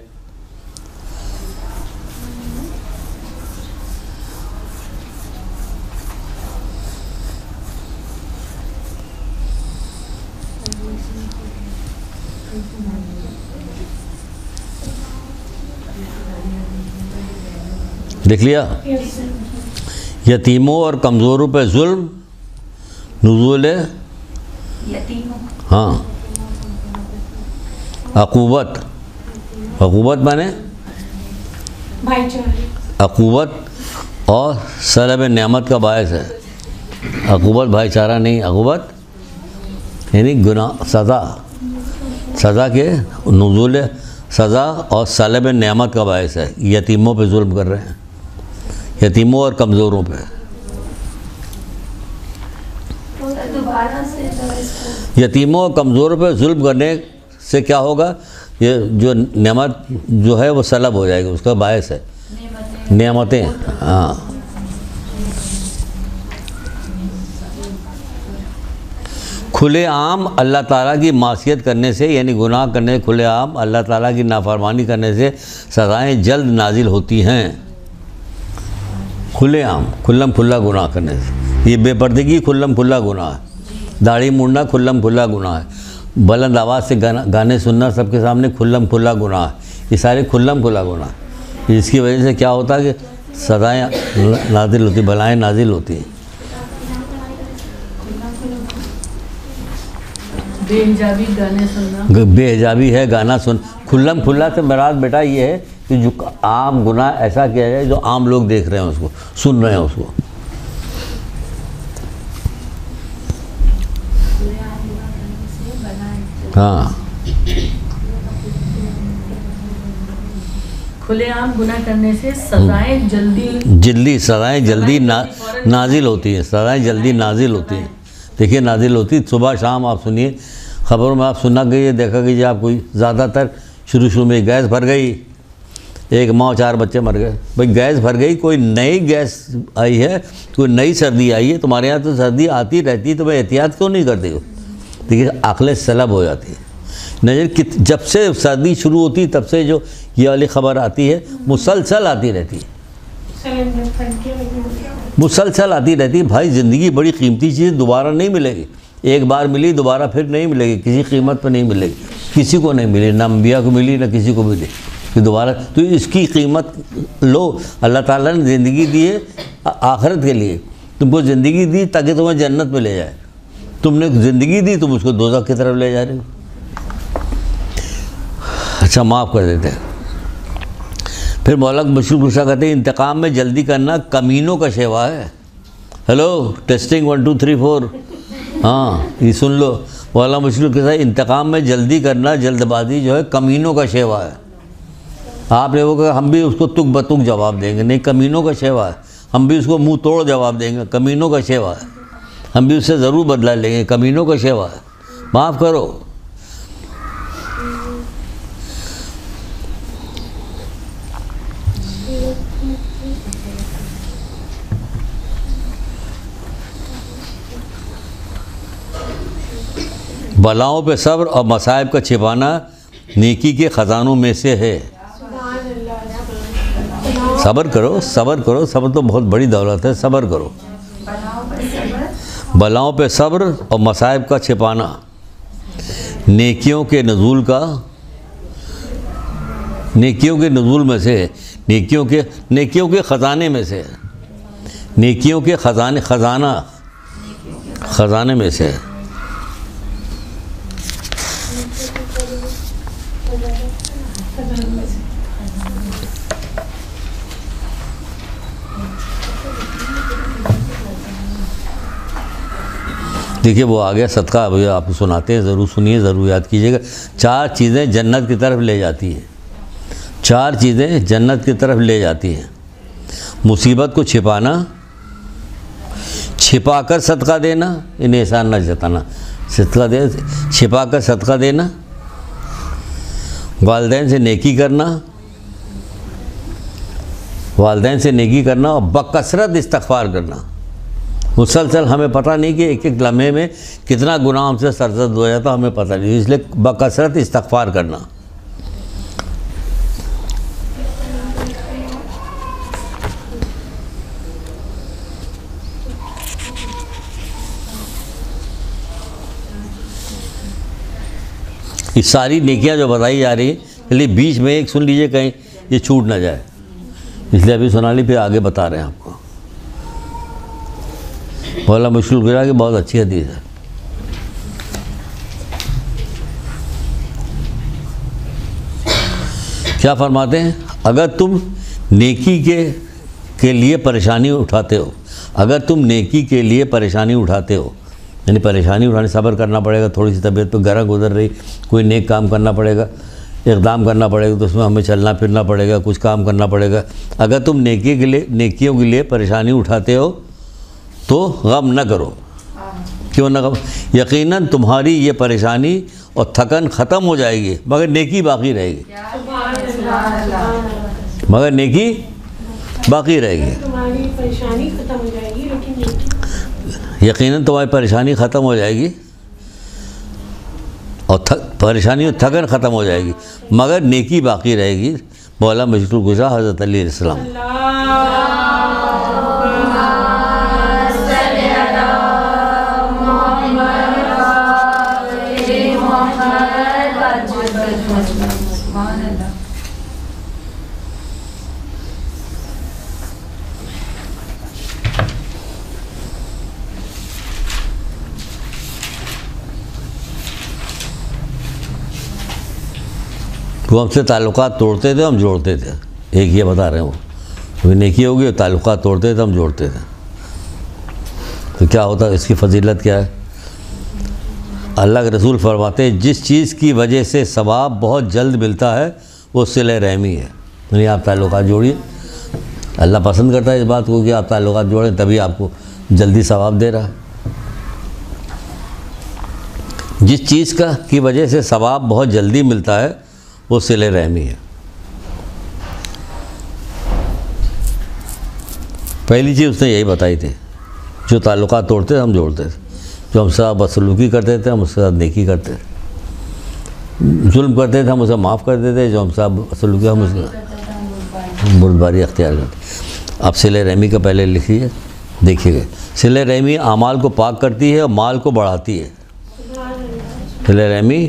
دیکھ لیا؟ یتیموں اور کمزوروں پہ ظلم، نزول ہاں عقوبت، عقوبت مانے بھائی چارے، عقوبت اور سلب نعمت کا باعث ہے۔ عقوبت بھائی چارہ نہیں، عقوبت یعنی گناہ، سزا کے نزول سزا اور سلب نعمت کا باعث ہے۔ یتیموں پہ ظلم کر رہے ہیں، یتیموں اور کمزوروں پہ۔ یتیموں اور کمزوروں پہ ظلم کرنے سے کیا ہوگا؟ یہ جو نعمت جو ہے وہ سلب ہو جائے گی، اس کا باعث ہے نعمتیں۔ ہاں کھلے عام اللہ تعالیٰ کی معصیت کرنے سے، یعنی گناہ کرنے سے، کھلے عام اللہ تعالیٰ کی نافرمانی کرنے سے سزائیں جلد نازل ہوتی ہیں۔ کھلے عام، کھلم کھلا گناہ کرنے سے، یہ بے پردگی کھلم کھلا گناہ ہے، داڑھی مونڈنا کھلم کھلا گناہ ہے، بلند آواز سے گانے سننا سب کے سامنے کھلم کھلا گناہ ہے، یہ سارے کھلم کھلا گناہ ہے۔ اس کی وجہ سے کیا ہوتا ہے کہ سزائیں نازل ہوتی، بلائیں نازل ہوتی ہیں۔ بے حجابی گانے سننا، بے حجابی ہے گانا سن، کھلم کھلا سے مراد بیٹا یہ ہے کہ جو عام گناہ ایسا کیا جائے جو عام لوگ دیکھ رہے ہیں، اس کو سن رہے ہیں، اس کو۔ ہاں کھلے عام گناہ کرنے سے سزائیں سزائیں جلدی نازل ہوتی ہیں، سزائیں جلدی نازل ہوتی ہیں۔ دیکھیے نازل ہوتی، صبح شام آپ سنیے خبروں میں، آپ سننا گئی دیکھا گئی آپ کوئی، زیادہ تر شروع میں گیس بھر گئی، ایک ماں 4 بچے مر گئے۔ بھئی گیس بھر گئی، کوئی نئی گیس آئی ہے، کوئی نئی سردی آئی ہے، تمہارے یہاں تو سردی آتی رہتی، تو میں احتیاط کیوں نہیں کرتے ہو؟ دیکھیے عقل سلب ہو جاتی ہے۔ جب سے سردی شروع ہوتی تب سے جو یہ والی خبر آتی ہے مسلسل آتی رہتی ہے، مسلسل آتی رہتی ہے بھائی. زندگی بڑی قیمتی چیز دوبارہ نہیں ملے گی. ایک بار ملی دوبارہ پھر نہیں ملے گی, کسی قیمت پہ نہیں ملے گی, کسی کو نہیں ملی, نہ انبیاء کو ملی نہ کسی کو ملی کہ دوبارہ. تو اس کی قیمت لو. اللہ تعالیٰ نے زندگی دی ہے آخرت کے لیے. تم کو زندگی دی تاکہ تمہیں جنت میں لے جائے. تم نے زندگی دی تم اس کو دوزخ کی طرف لے جا رہے ہو. اچھا معاف کر دیتے ہیں. پھر مولا مشکل گشا کہتے ہیں انتقام میں جلدی کرنا کمینوں کا شیوا ہے. Hello testing 1 2 3 4. ہاں یہ سن لو. مولا مشکل کے ساتھ انتقام میں جلدی کرنا, جلد بازی جو ہے کمینوں کا شیوا ہے. آپ نے وہ کہا ہم بھی اس کو تک بتک جواب دیں گے, نہیں کمینوں کا شیوا ہے. ہم بھی اس کو منہ توڑ جواب دیں گے, کمینوں کا شیوا ہے. ہم بھی اس سے ضرور بدلہ لیں گے, کمینوں کا شیوا ہے. معاف کرو. بلاؤں پہ صبر اور مصائب کا چھپانا نیکی کے خزانوں میں سے ہے. صبر کرو, صبر کرو. صبر تو بہت بڑی دولت ہے. صبر کرو. بلاؤں پہ صبر اور مصائب کا چھپانا نیکیوں کے نزول میں سے ہے. نیکیوں کے خزانے میں سے, نیکیوں کے خزانے میں سے. دیکھیے وہ آ گیا صدقہ. ابھی آپ سناتے ہیں, ضرور سنیے, ضرور یاد کیجیے گا. 4 چیزیں جنت کی طرف لے جاتی ہیں. 4 چیزیں جنت کی طرف لے جاتی ہیں. مصیبت کو چھپانا, چھپا کر صدقہ دینا, انہیں احسان نہ جتانا, صدقہ دے چھپا کر صدقہ دینا, والدین سے نیکی کرنا اور بکثرت استغفار کرنا. مسلسل ہمیں پتہ نہیں کہ ایک ایک لمحے میں کتنا گناہ ہم سے سرزد ہو جاتا, ہمیں پتہ نہیں. اس لیے بکثرت استغفار کرنا. یہ ساری نیکیاں جو بتائی جا رہی ہیں, اس لیے بیچ میں ایک سن لیجئے کہیں یہ چھوٹ نہ جائے, اس لیے ابھی سنا لی پھر آگے بتا رہے ہیں آپ کو. مولا مشکل گرا کہ بہت اچھی حدیث ہے. کیا فرماتے ہیں؟ اگر تم نیکی کے لیے پریشانی اٹھاتے ہو, اگر تم نیکی کے لیے پریشانی اٹھاتے ہو, یعنی پریشانی اٹھانے صبر کرنا پڑے گا, تھوڑی سی طبیعت پہ گرہ گزر رہی, کوئی نیک کام کرنا پڑے گا, اقدام کرنا پڑے گا, تو اس میں ہمیں چلنا پھرنا پڑے گا, کچھ کام کرنا پڑے گا. اگر تم نیکیوں کے لیے پریشانی اٹھاتے ہو تو غم نہ کرو. کیوں نہ غم؟ یقیناً تمہاری یہ پریشانی اور تھکن ختم ہو جائے گی مگر نیکی باقی رہے گی. مگر نیکی باقی رہے گی. تمہاری پریشانی ختم ہو جائے گی لیکن نیکی. یقیناً تمہاری پریشانی ختم ہو جائے گی اور پریشانی اور تھکن ختم ہو جائے گی مگر نیکی باقی رہے گی. مولا مشکل گزا حضرت علیہ السلام. وہ ہم سے تعلقات توڑتے تھے, ہم جوڑتے تھے. ایک یہ بتا رہے ہیں وہ نیکی ہوگی, تعلقات توڑتے تھے, ہم جوڑتے تھے. تو کیا ہوتا ہے, اس کی فضیلت کیا ہے؟ اللہ کے رسول فرماتے ہیں جس چیز کی وجہ سے ثواب بہت جلد ملتا ہے وہ صلہ رحمی ہے. یعنی آپ تعلقات جوڑیے. اللہ پسند کرتا ہے اس بات کو کہ آپ تعلقات جوڑیں, تبھی آپ کو جلدی ثواب دے رہا ہے. جس چیز کی وجہ سے ثواب بہت جلدی ملتا ہے وہ صلہ رحمی ہے. پہلی چیز اس نے یہی بتائی تھی, جو تعلقات توڑتے تھے ہم جوڑتے تھے, جو ہم سے بدسلوکی کرتے تھے ہم اس کے ساتھ نیکی کرتے تھے, ظلم کرتے تھے ہم اسے معاف کر دیتے, جو ہم سے بدسلوکی ہم اس کے بردباری اختیار کرتے. اب صلہ رحمی کا پہلے لکھیے، دیکھیے گا، صلہ رحمی اعمال کو پاک کرتی ہے اور مال کو بڑھاتی ہے۔ صلہ رحمی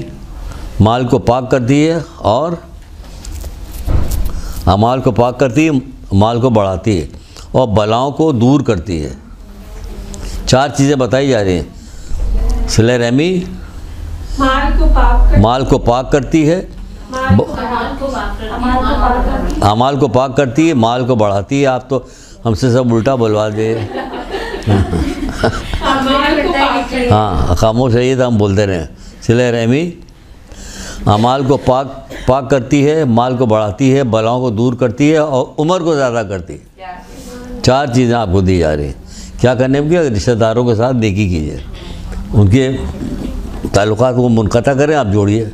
مال کو پاک کرتی ہے اور اعمال کو پاک کرتی ہے، مال کو بڑھاتی ہے اور بلاؤں کو دور کرتی ہے۔ 4 چیزیں بتائی جا رہی ہیں۔ صلہ رحمی مال کو پاک کرتی ہے، اعمال کو پاک کرتی ہے، مال کو بڑھاتی ہے۔ آپ تو ہم سے سب الٹا بلوا دے۔ ہاں خاموش رہیے تو ہم بولتے رہے۔ صلہ رحمی اعمال کو پاک کرتی ہے، مال کو بڑھاتی ہے، بلاؤں کو دور کرتی ہے اور عمر کو زیادہ کرتی ہے۔ 4 چیزیں آپ کو دی جا رہی ہیں۔ کیا کرنے کی؟ رشتہ داروں کے ساتھ نیکی کیجیے، ان کے تعلقات کو منقطع کریں، آپ جوڑیے۔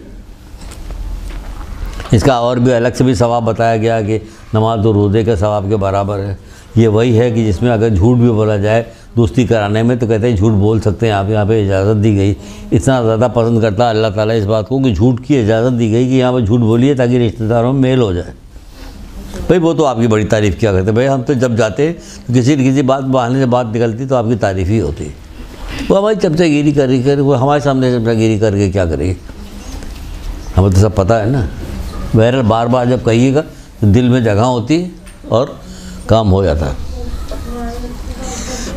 اس کا اور بھی الگ سے بھی ثواب بتایا گیا کہ نماز و روزے کے ثواب کے برابر ہے۔ یہ وہی ہے کہ جس میں اگر جھوٹ بھی بولا جائے دوستی کرانے میں تو کہتے ہیں جھوٹ بول سکتے ہیں آپ، یہاں پہ اجازت دی گئی۔ اتنا زیادہ پسند کرتا ہے اللہ تعالیٰ اس بات کو کہ جھوٹ کی اجازت دی گئی کہ یہاں پہ جھوٹ بولیے تاکہ رشتہ داروں میں میل ہو جائے۔ بھائی وہ تو آپ کی بڑی تعریف کیا کرتے، بھائی ہم تو جب جاتے تو کسی نہ کسی بات بہانے سے بات نکلتی تو آپ کی تعریف ہی ہوتی۔ وہ ہماری چمچہ گیری کر وہ ہمارے سامنے چمچہ گیری کر کے کیا کرے گی؟ ہمیں تو سب پتہ ہے نا۔ بہرحال بار بار جب کہیے گا تو دل میں جگہ ہوتی اور کام ہو جاتا۔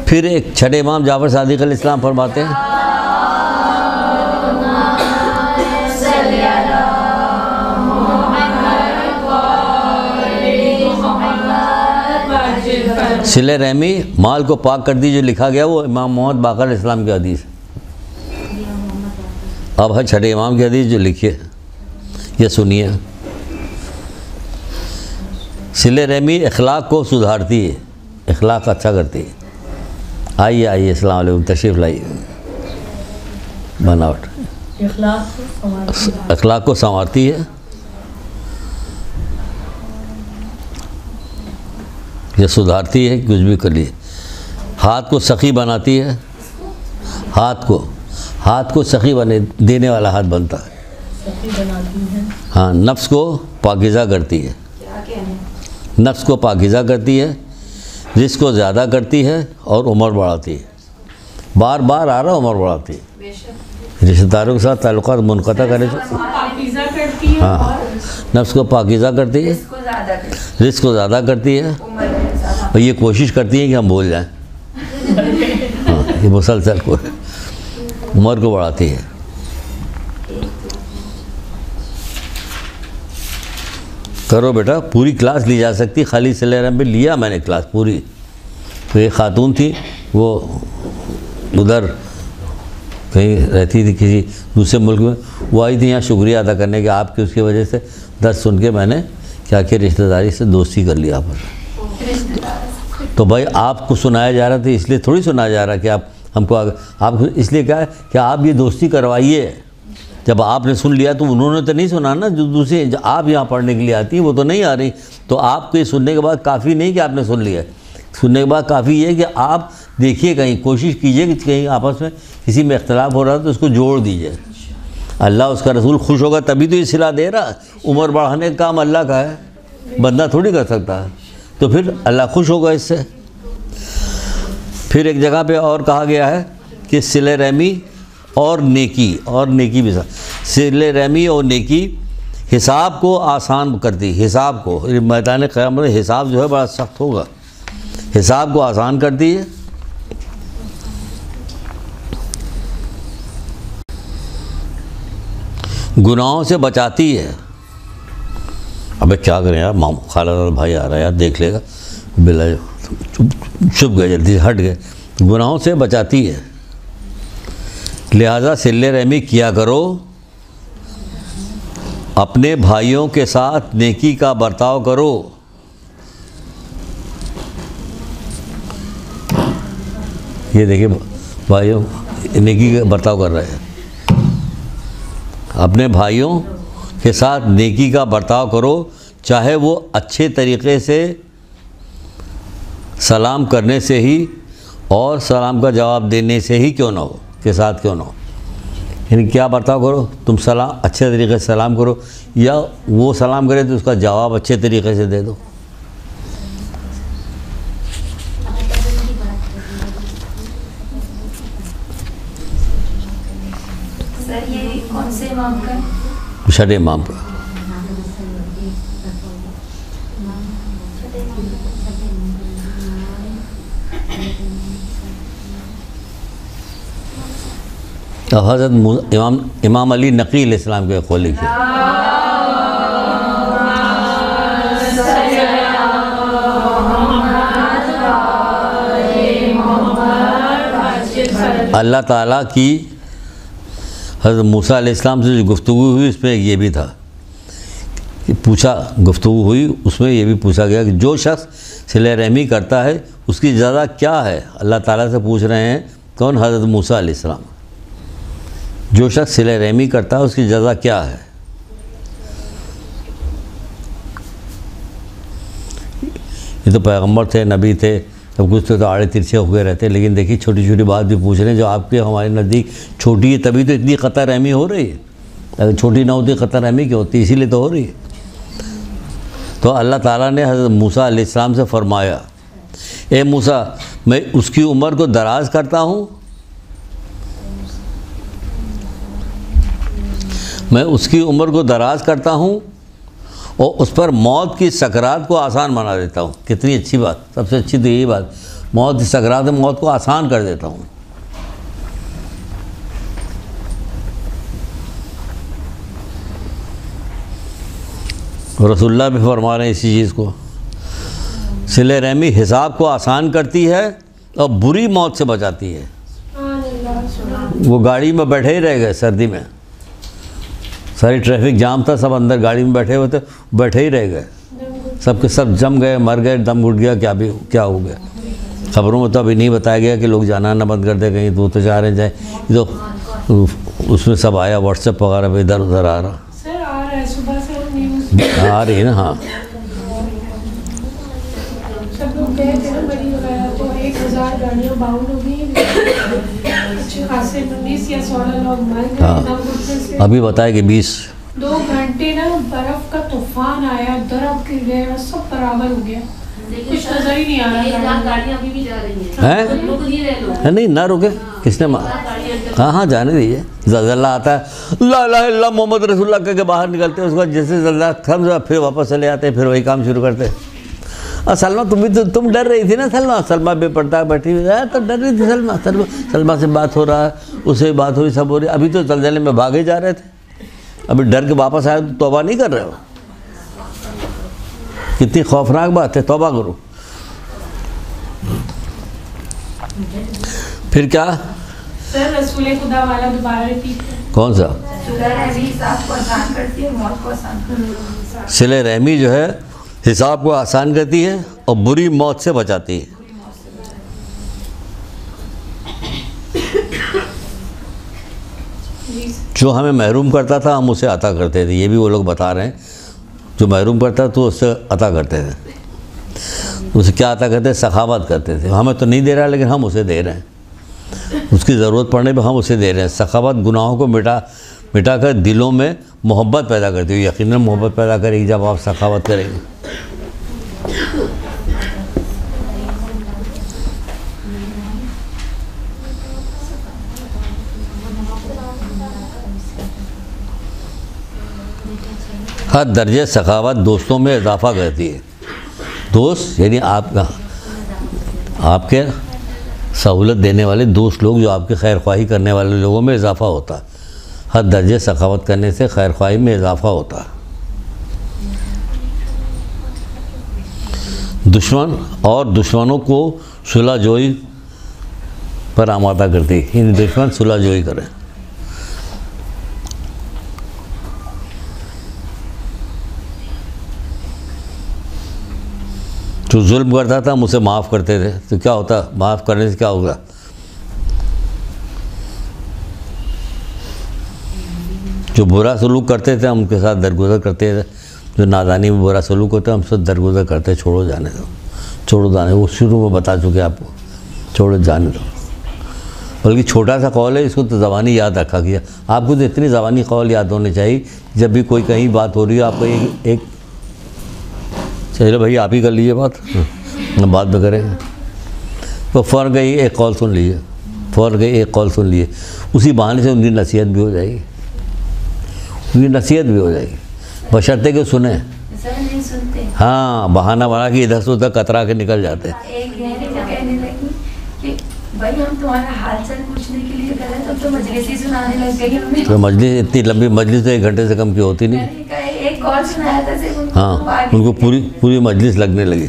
پھر ایک چھٹے امام جعفر صادق علیہ السلام فرماتے ہیں، صلہ رحمی مال کو پاک کر دی، جو لکھا گیا وہ امام محمد باقر علیہ السلام کی حدیث ہے۔ اب ہے چھٹے امام کی حدیث جو لکھیے یہ سنیے۔ صلہ رحمی اخلاق کو سدھارتی ہے، اخلاق اچھا کرتی ہے۔ آئیے السلام علیکم، تشریف لائیے۔ بناوٹ اخلاق کو سنوارتی ہے، یہ سدھارتی ہے، کچھ بھی کر لیے۔ ہاتھ کو سخی بناتی ہے، ہاتھ کو سخی بنے دینے والا ہاتھ بنتا ہے۔ ہاں نفس کو پاکیزہ کرتی ہے، نفس کو پاکیزہ کرتی ہے، رزق کو زیادہ کرتی ہے اور عمر بڑھاتی ہے۔ بار بار آ رہا عمر بڑھاتی ہے۔ رشتہ داروں کے ساتھ تعلقات منقطع کرے تو ہاں نفس کو پاکیزہ کرتی ہے، رزق کو زیادہ کرتی ہے اور یہ کوشش کرتی ہے کہ ہم بھول جائیں۔ ہاں یہ مسلسل کو عمر کو بڑھاتی ہے۔ کرو بیٹا، پوری کلاس لی جا سکتی، خالی صلہ رحمی لیا میں نے کلاس پوری۔ تو ایک خاتون تھی، وہ ادھر کہیں رہتی تھی کسی دوسرے ملک میں، وہ آئی تھی یہاں شکریہ ادا کرنے کہ آپ کی اس کی وجہ سے درس سن کے میں نے کیا کہ رشتہ داری سے دوستی کر لیا پر۔ تو بھائی آپ کو سنایا جا رہا تھا، اس لیے تھوڑی سنایا جا رہا کہ آپ ہم کو آپ اس لیے کہا ہے کہ آپ یہ دوستی کروائیے۔ جب آپ نے سن لیا تو انہوں نے تو نہیں سنا نا، جو دوسرے جو آپ یہاں پڑھنے کے لیے آتی ہیں وہ تو نہیں آ رہی۔ تو آپ کو یہ سننے کے بعد کافی نہیں کہ آپ نے سن لیا، سننے کے بعد کافی یہ کہ آپ دیکھیے، کہیں کوشش کیجئے کہ کہیں آپس میں کسی میں اختلاف ہو رہا ہے تو اس کو جوڑ دیجئے۔ اللہ اس کا رسول خوش ہوگا تبھی تو یہ صلہ دے رہا ہے۔ عمر بڑھانے کا کام اللہ کا ہے، بندہ تھوڑی کر سکتا ہے، تو پھر اللہ خوش ہوگا اس سے۔ پھر ایک جگہ پہ اور کہا گیا ہے کہ صلہ رحمی اور نیکی بھی صلہ رحمی اور نیکی حساب کو آسان کرتی، حساب کو میدان قیامت میں حساب جو ہے بڑا سخت ہوگا، حساب کو آسان کرتی ہے، گناہوں سے بچاتی ہے۔ ابے کیا کریں یار، خالہ بھائی آ رہا ہے یار، دیکھ لے گا، بلا چھپ گئے، جلدی ہٹ گئے۔ گناہوں سے بچاتی ہے، لہذا صلہ رحمی کیا کرو، اپنے بھائیوں کے ساتھ نیکی کا برتاؤ کرو۔ یہ دیکھیں بھائیوں نیکی کا برتاؤ کر رہے ہیں، اپنے بھائیوں کے ساتھ نیکی کا برتاؤ کرو، چاہے وہ اچھے طریقے سے سلام کرنے سے ہی اور سلام کا جواب دینے سے ہی کیوں نہ ہو، کے ساتھ کیوں نہ ہو۔ یعنی کیا برتاؤ کرو، تم سلام اچھے طریقے سے سلام کرو، یا وہ سلام کرے تو اس کا جواب اچھے طریقے سے دے دو۔ سر یہ کون سے امام کا؟ چھٹے امام کا. حضرت امام علی نقی علیہ السلام کے قول لکھے. اللہ تعالیٰ کی حضرت موسیٰ علیہ السلام سے جو گفتگو ہوئی اس میں یہ بھی تھا کہ گفتگو ہوئی اس میں یہ بھی پوچھا گیا کہ جو شخص صلہ رحمی کرتا ہے اس کی جزا کیا ہے. اللہ تعالیٰ سے پوچھ رہے ہیں کون؟ حضرت موسیٰ علیہ السلام. جو شخص صلہ رحمی کرتا ہے اس کی جزا کیا ہے؟ یہ تو پیغمبر تھے، نبی تھے، سب کچھ تو آڑے ترچھے ہو گئے رہتے، لیکن دیکھیے چھوٹی چھوٹی بات بھی پوچھ رہے ہیں جو آپ کے ہمارے نزدیک چھوٹی ہے، تبھی تو اتنی قطع رحمی ہو رہی ہے. اگر چھوٹی نہ ہوتی قطع رحمی کیا ہوتی؟ اسی لیے تو ہو رہی ہے. تو اللہ تعالیٰ نے حضرت موسیٰ علیہ السلام سے فرمایا اے موسیٰ میں اس کی عمر کو دراز کرتا ہوں، میں اس کی عمر کو دراز کرتا ہوں اور اس پر موت کی سکرات کو آسان بنا دیتا ہوں. کتنی اچھی بات، سب سے اچھی تو یہی بات، موت کی سکرات میں موت کو آسان کر دیتا ہوں. رسول اللہ بھی فرما رہے ہیں اسی چیز کو. صلہ رحمی حساب کو آسان کرتی ہے اور بری موت سے بچاتی ہے. وہ گاڑی میں بیٹھے ہی رہ گئے سردی میں، ساری ٹریفک جام تھا، سب اندر گاڑی میں بیٹھے ہوئے تھے، بیٹھے ہی رہ گئے، سب کے سب جم گئے، مر گئے، دم گھٹ گیا، کیا ہو گیا. خبروں میں تو ابھی نہیں بتایا گیا کہ لوگ جانا نہ بند کر دیں کہیں، تو چاہ رہے جائیں. یہ تو اس میں سب آیا واٹس ایپ وغیرہ پہ ادھر ادھر آ رہا. سر آ رہا ہے صبح سے نیوز آ رہی ہے نا. ہاں سب لوگ گئے تھے نا بڑی وغیرہ تو 1000 گاڑیاں باؤنڈ ہو گئی، اچھے خاصے 19 یا 16 لوگ مر گئے دم گھٹنے سے. ابھی بتایا کہ 20 2 گھنٹے نا برف کا طوفان آیا، درخت گر گئے اور سب برابر ہو گیا، کچھ نظر ہی نہیں آ رہا. گاڑیاں ابھی بھی جا رہی ہیں، نہیں نہ رکے، کس نے ہاں جانے دیجیے. زلزلہ آتا ہے لا الہ الا اللہ محمد رسول اللہ کہہ کے باہر نکلتے ہیں، اس کے بعد جیسے زلزلہ ختم ہوا پھر واپس چلے آتے ہیں، پھر وہی کام شروع کرتے ہیں. اور سلمہ تم ڈر رہی تھی نا. سلمہ بے پردہ بیٹھی ہوئی ہے تو ڈر رہی تھی. سلمہ سے بات ہو رہا ہے، اس سے بات ہو رہی، سب ہو رہی. ابھی تو زلزلے میں بھاگے جا رہے تھے، ابھی ڈر کے واپس آئے تو توبہ نہیں کر رہے ہو. کتنی خوفناک بات ہے، توبہ کرو. پھر کیا سر رسول خدا والا دوبارہ ریپیٹ کون سا؟ صلہ رحمی جو ہے حساب کو آسان کرتی ہے اور بری موت سے بچاتی ہے. جو ہمیں محروم کرتا تھا ہم اسے عطا کرتے تھے. یہ بھی وہ لوگ بتا رہے ہیں جو محروم کرتا تو اس سے عطا کرتے تھے. اسے کیا عطا کرتے؟ سخاوت کرتے تھے. ہمیں تو نہیں دے رہا لیکن ہم اسے دے رہے ہیں، اس کی ضرورت پڑنے پہ ہم اسے دے رہے ہیں. سخاوت گناہوں کو مٹا کر دلوں میں محبت پیدا کرتی ہے. یقیناً محبت پیدا کرے گی جب آپ سخاوت کریں گے. ہر درجے سخاوت دوستوں میں اضافہ کرتی ہے. دوست یعنی آپ کے سہولت دینے والے دوست لوگ، جو آپ کی خیر خواہی کرنے والے لوگوں میں اضافہ ہوتا ہے. ہر درجے سخاوت کرنے سے خیر خواہی میں اضافہ ہوتا ہے. دشمنوں کو صلح جوئی پر آمادہ کرتی ہے. یعنی دشمن صلح جوئی کریں. جو ظلم کرتا تھا ہم اسے معاف کرتے تھے تو کیا ہوتا؟ معاف کرنے سے کیا ہوگا؟ جو برا سلوک کرتے تھے ہم ان کے ساتھ درگزر کرتے تھے. جو نادانی میں برا سلوک ہوتا ہے ہم سے درگزر کرتے. چھوڑو جانے دو، چھوڑو جانے. وہ شروع میں بتا چکے آپ کو، چھوڑو جانے دو. بلکہ چھوٹا سا قول ہے، اس کو تو زبانی یاد رکھا گیا. آپ کو تو اتنی زبانی قول یاد ہونے چاہیے. جب بھی کوئی کہیں بات ہو رہی ہے آپ کو ایک چلو بھائی آپ ہی کر لیجیے بات، ہم بعد میں کریں گے. تو فوراً کہیں ایک قول سن لیجیے، فوراً کہ ایک قول سن لیے، اسی بہانے سے ان کی نصیحت بھی ہو جائے گی، ان کی نصیحت بھی ہو جائے گی، بشرطے کہ سنیں۔ سر نہیں سنتے۔ ہاں، بہانہ بنا کے ادھر سے ادھر کترا کے نکل جاتے ہیں۔ ایک گہری وہ کہنے لگی کہ بھائی ہم تمہارا حال چال پوچھنے کے لیے گئے تو مجلس ہی سنانے لگ گئی ہمیں۔ تو مجلس اتنی لمبی مجلس تو 1 گھنٹے سے کم کی ہوتی نہیں۔ میں نے کہا ایک کال سنایا تھا صرف ان کو، ہاں، ان کو پوری مجلس لگنے لگی۔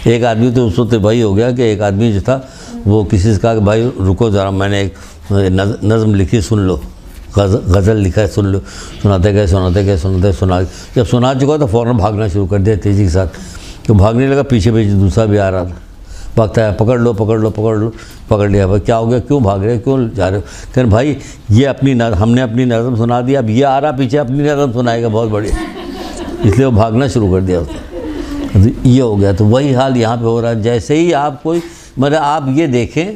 ایک آدمی تو اس وقت بھائی ہو گیا کہ ایک آدمی جو تھا وہ کسی سے کہا کہ بھائی رکو ذرا، میں نے ایک نظم لکھی سن لو، غزل لکھا ہے سن لو۔ سنا جب سنا چکا تو فوراً بھاگنا شروع کر دیا تیزی کے ساتھ، تو بھاگنے لگا، پیچھے دوسرا بھی آ رہا تھا، بھاگتا ہے، پکڑ لو، پکڑ لیا۔ بھائی کیا ہو گیا، کیوں بھاگ رہے، کیوں جا رہے ہو؟ کہ بھائی یہ ہم نے اپنی نظم سنا دی، اب یہ آ رہا پیچھے اپنی نظم سنائے گا بہت بڑی، اس لیے وہ بھاگنا شروع کر دیا اس نے۔ یہ ہو گیا۔ تو وہی حال یہاں پہ ہو رہا ہے۔ جیسے ہی آپ کوئی مطلب آپ یہ دیکھیں،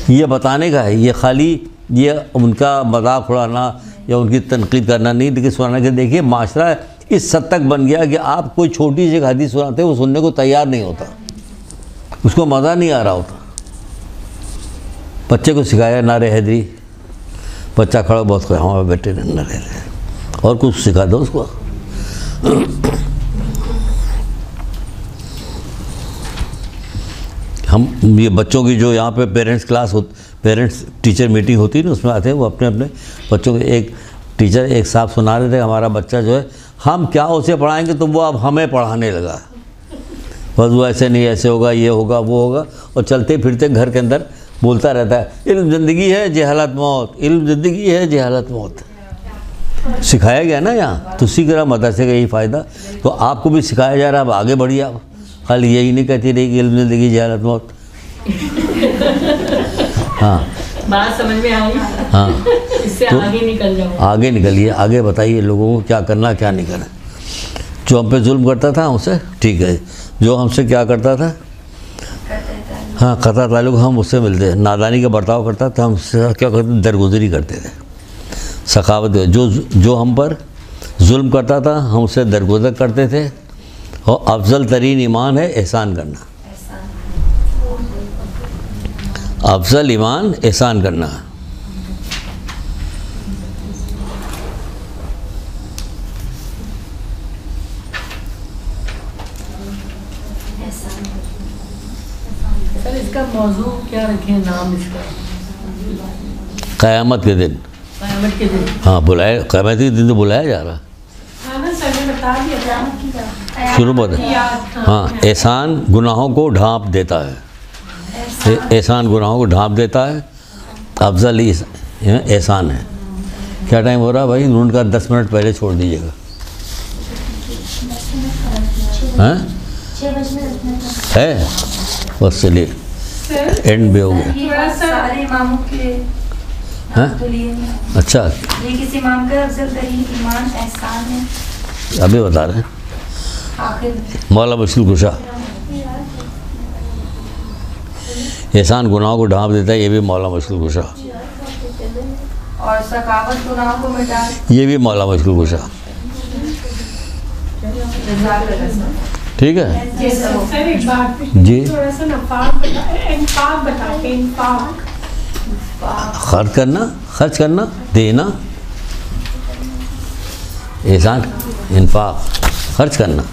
یہ بتانے کا ہے، یہ خالی یہ ان کا مذاق اڑانا یا ان کی تنقید کرنا نہیں، لیکن سنانے کے دیکھیے معاشرہ اس حد تک بن گیا کہ آپ کوئی چھوٹی سی حدیث سناتے ہیں وہ سننے کو تیار نہیں ہوتا، اس کو مزہ نہیں آ رہا ہوتا۔ بچے کو سکھایا نعرہ حیدری، بچہ کھڑا بہت خوش، ہمارے بیٹے نے نعرہ حیدری، اور کچھ سکھا دو اس کو۔ ہم یہ بچوں کی جو یہاں پہ پیرنٹس ٹیچر میٹنگ ہوتی ہے نا، اس میں آتے ہیں وہ اپنے بچوں کے، ایک ٹیچر ایک صاحب سنا رہے تھے ہمارا بچہ جو ہے ہم کیا اسے پڑھائیں گے تو وہ اب ہمیں پڑھانے لگا، بس وہ ایسے نہیں ایسے ہوگا، یہ ہوگا وہ ہوگا، اور چلتے پھرتے گھر کے اندر بولتا رہتا ہے علم زندگی ہے جہالت موت، علم زندگی ہے جہالت موت۔ سکھایا گیا نا یہاں، تو سیکھ رہا مدرسے کا یہی فائدہ، تو آپ کو بھی سکھایا جا رہا، اب آگے بڑھیے آپ، خالی یہی نہیں کہتی رہی کہ علم زندگی جہالت موت۔ ہاں بات سمجھ میں آئی، ہاں، اس سے آگے نکل جاؤ، آگے نکلیے، آگے بتائیے لوگوں کو کیا کرنا کیا نہیں کرنا۔ جو ہم پہ ظلم کرتا تھا ہم سے ٹھیک ہے، جو ہم سے کیا کرتا تھا، ہاں قطع تعلق، ہم اس سے ملتے، نادانی کا برتاؤ کرتا تھا، ہم سے کیا کرتے، درگزری کرتے تھے، سخاوت۔ جو ہم پر ظلم کرتا تھا ہم اس سے درگزر کرتے تھے، اور افضل ترین ایمان ہے احسان کرنا، افضل ایمان احسان کرنا۔ سر اس کا موضوع کیا رکھیں، نام اس کا؟ قیامت کے دن، قیامت کے دن، ہاں بلائے، قیامت کے دن تو بلایا جا رہا، ہاں نا سر نے بتا دیا قیامت کی طرح۔ شروع بات ہے، ہاں احسان گناہوں کو ڈھانپ دیتا ہے، احسان گناہوں کو ڈھانپ دیتا ہے، افضل احسان ہے۔ کیا ٹائم ہو رہا بھائی؟ ان کا 10 منٹ پہلے چھوڑ دیجیے گا، ہاں ہے بس، چلیے اینڈ بھی ہو گیا۔ سارے اماموں کے ہاں تو لیے اچھا، یہ کسی امام کا افضل ترین ایمان احسان ہے، ابھی بتا رہے ہیں، آخر میں مولا مشکل کشا، احسان گناہوں کو ڈھانپ دیتا ہے، یہ بھی مولا مشکل کشا، اور ثقافت گناہوں کو مٹا، یہ بھی مولا مشکل کشا، ٹھیک ہے سر ایک بات جی، تھوڑا سا نفاق انفاق بتاتے، انفاق خرچ کرنا، دینا، احسان، انفاق، خرچ کرنا۔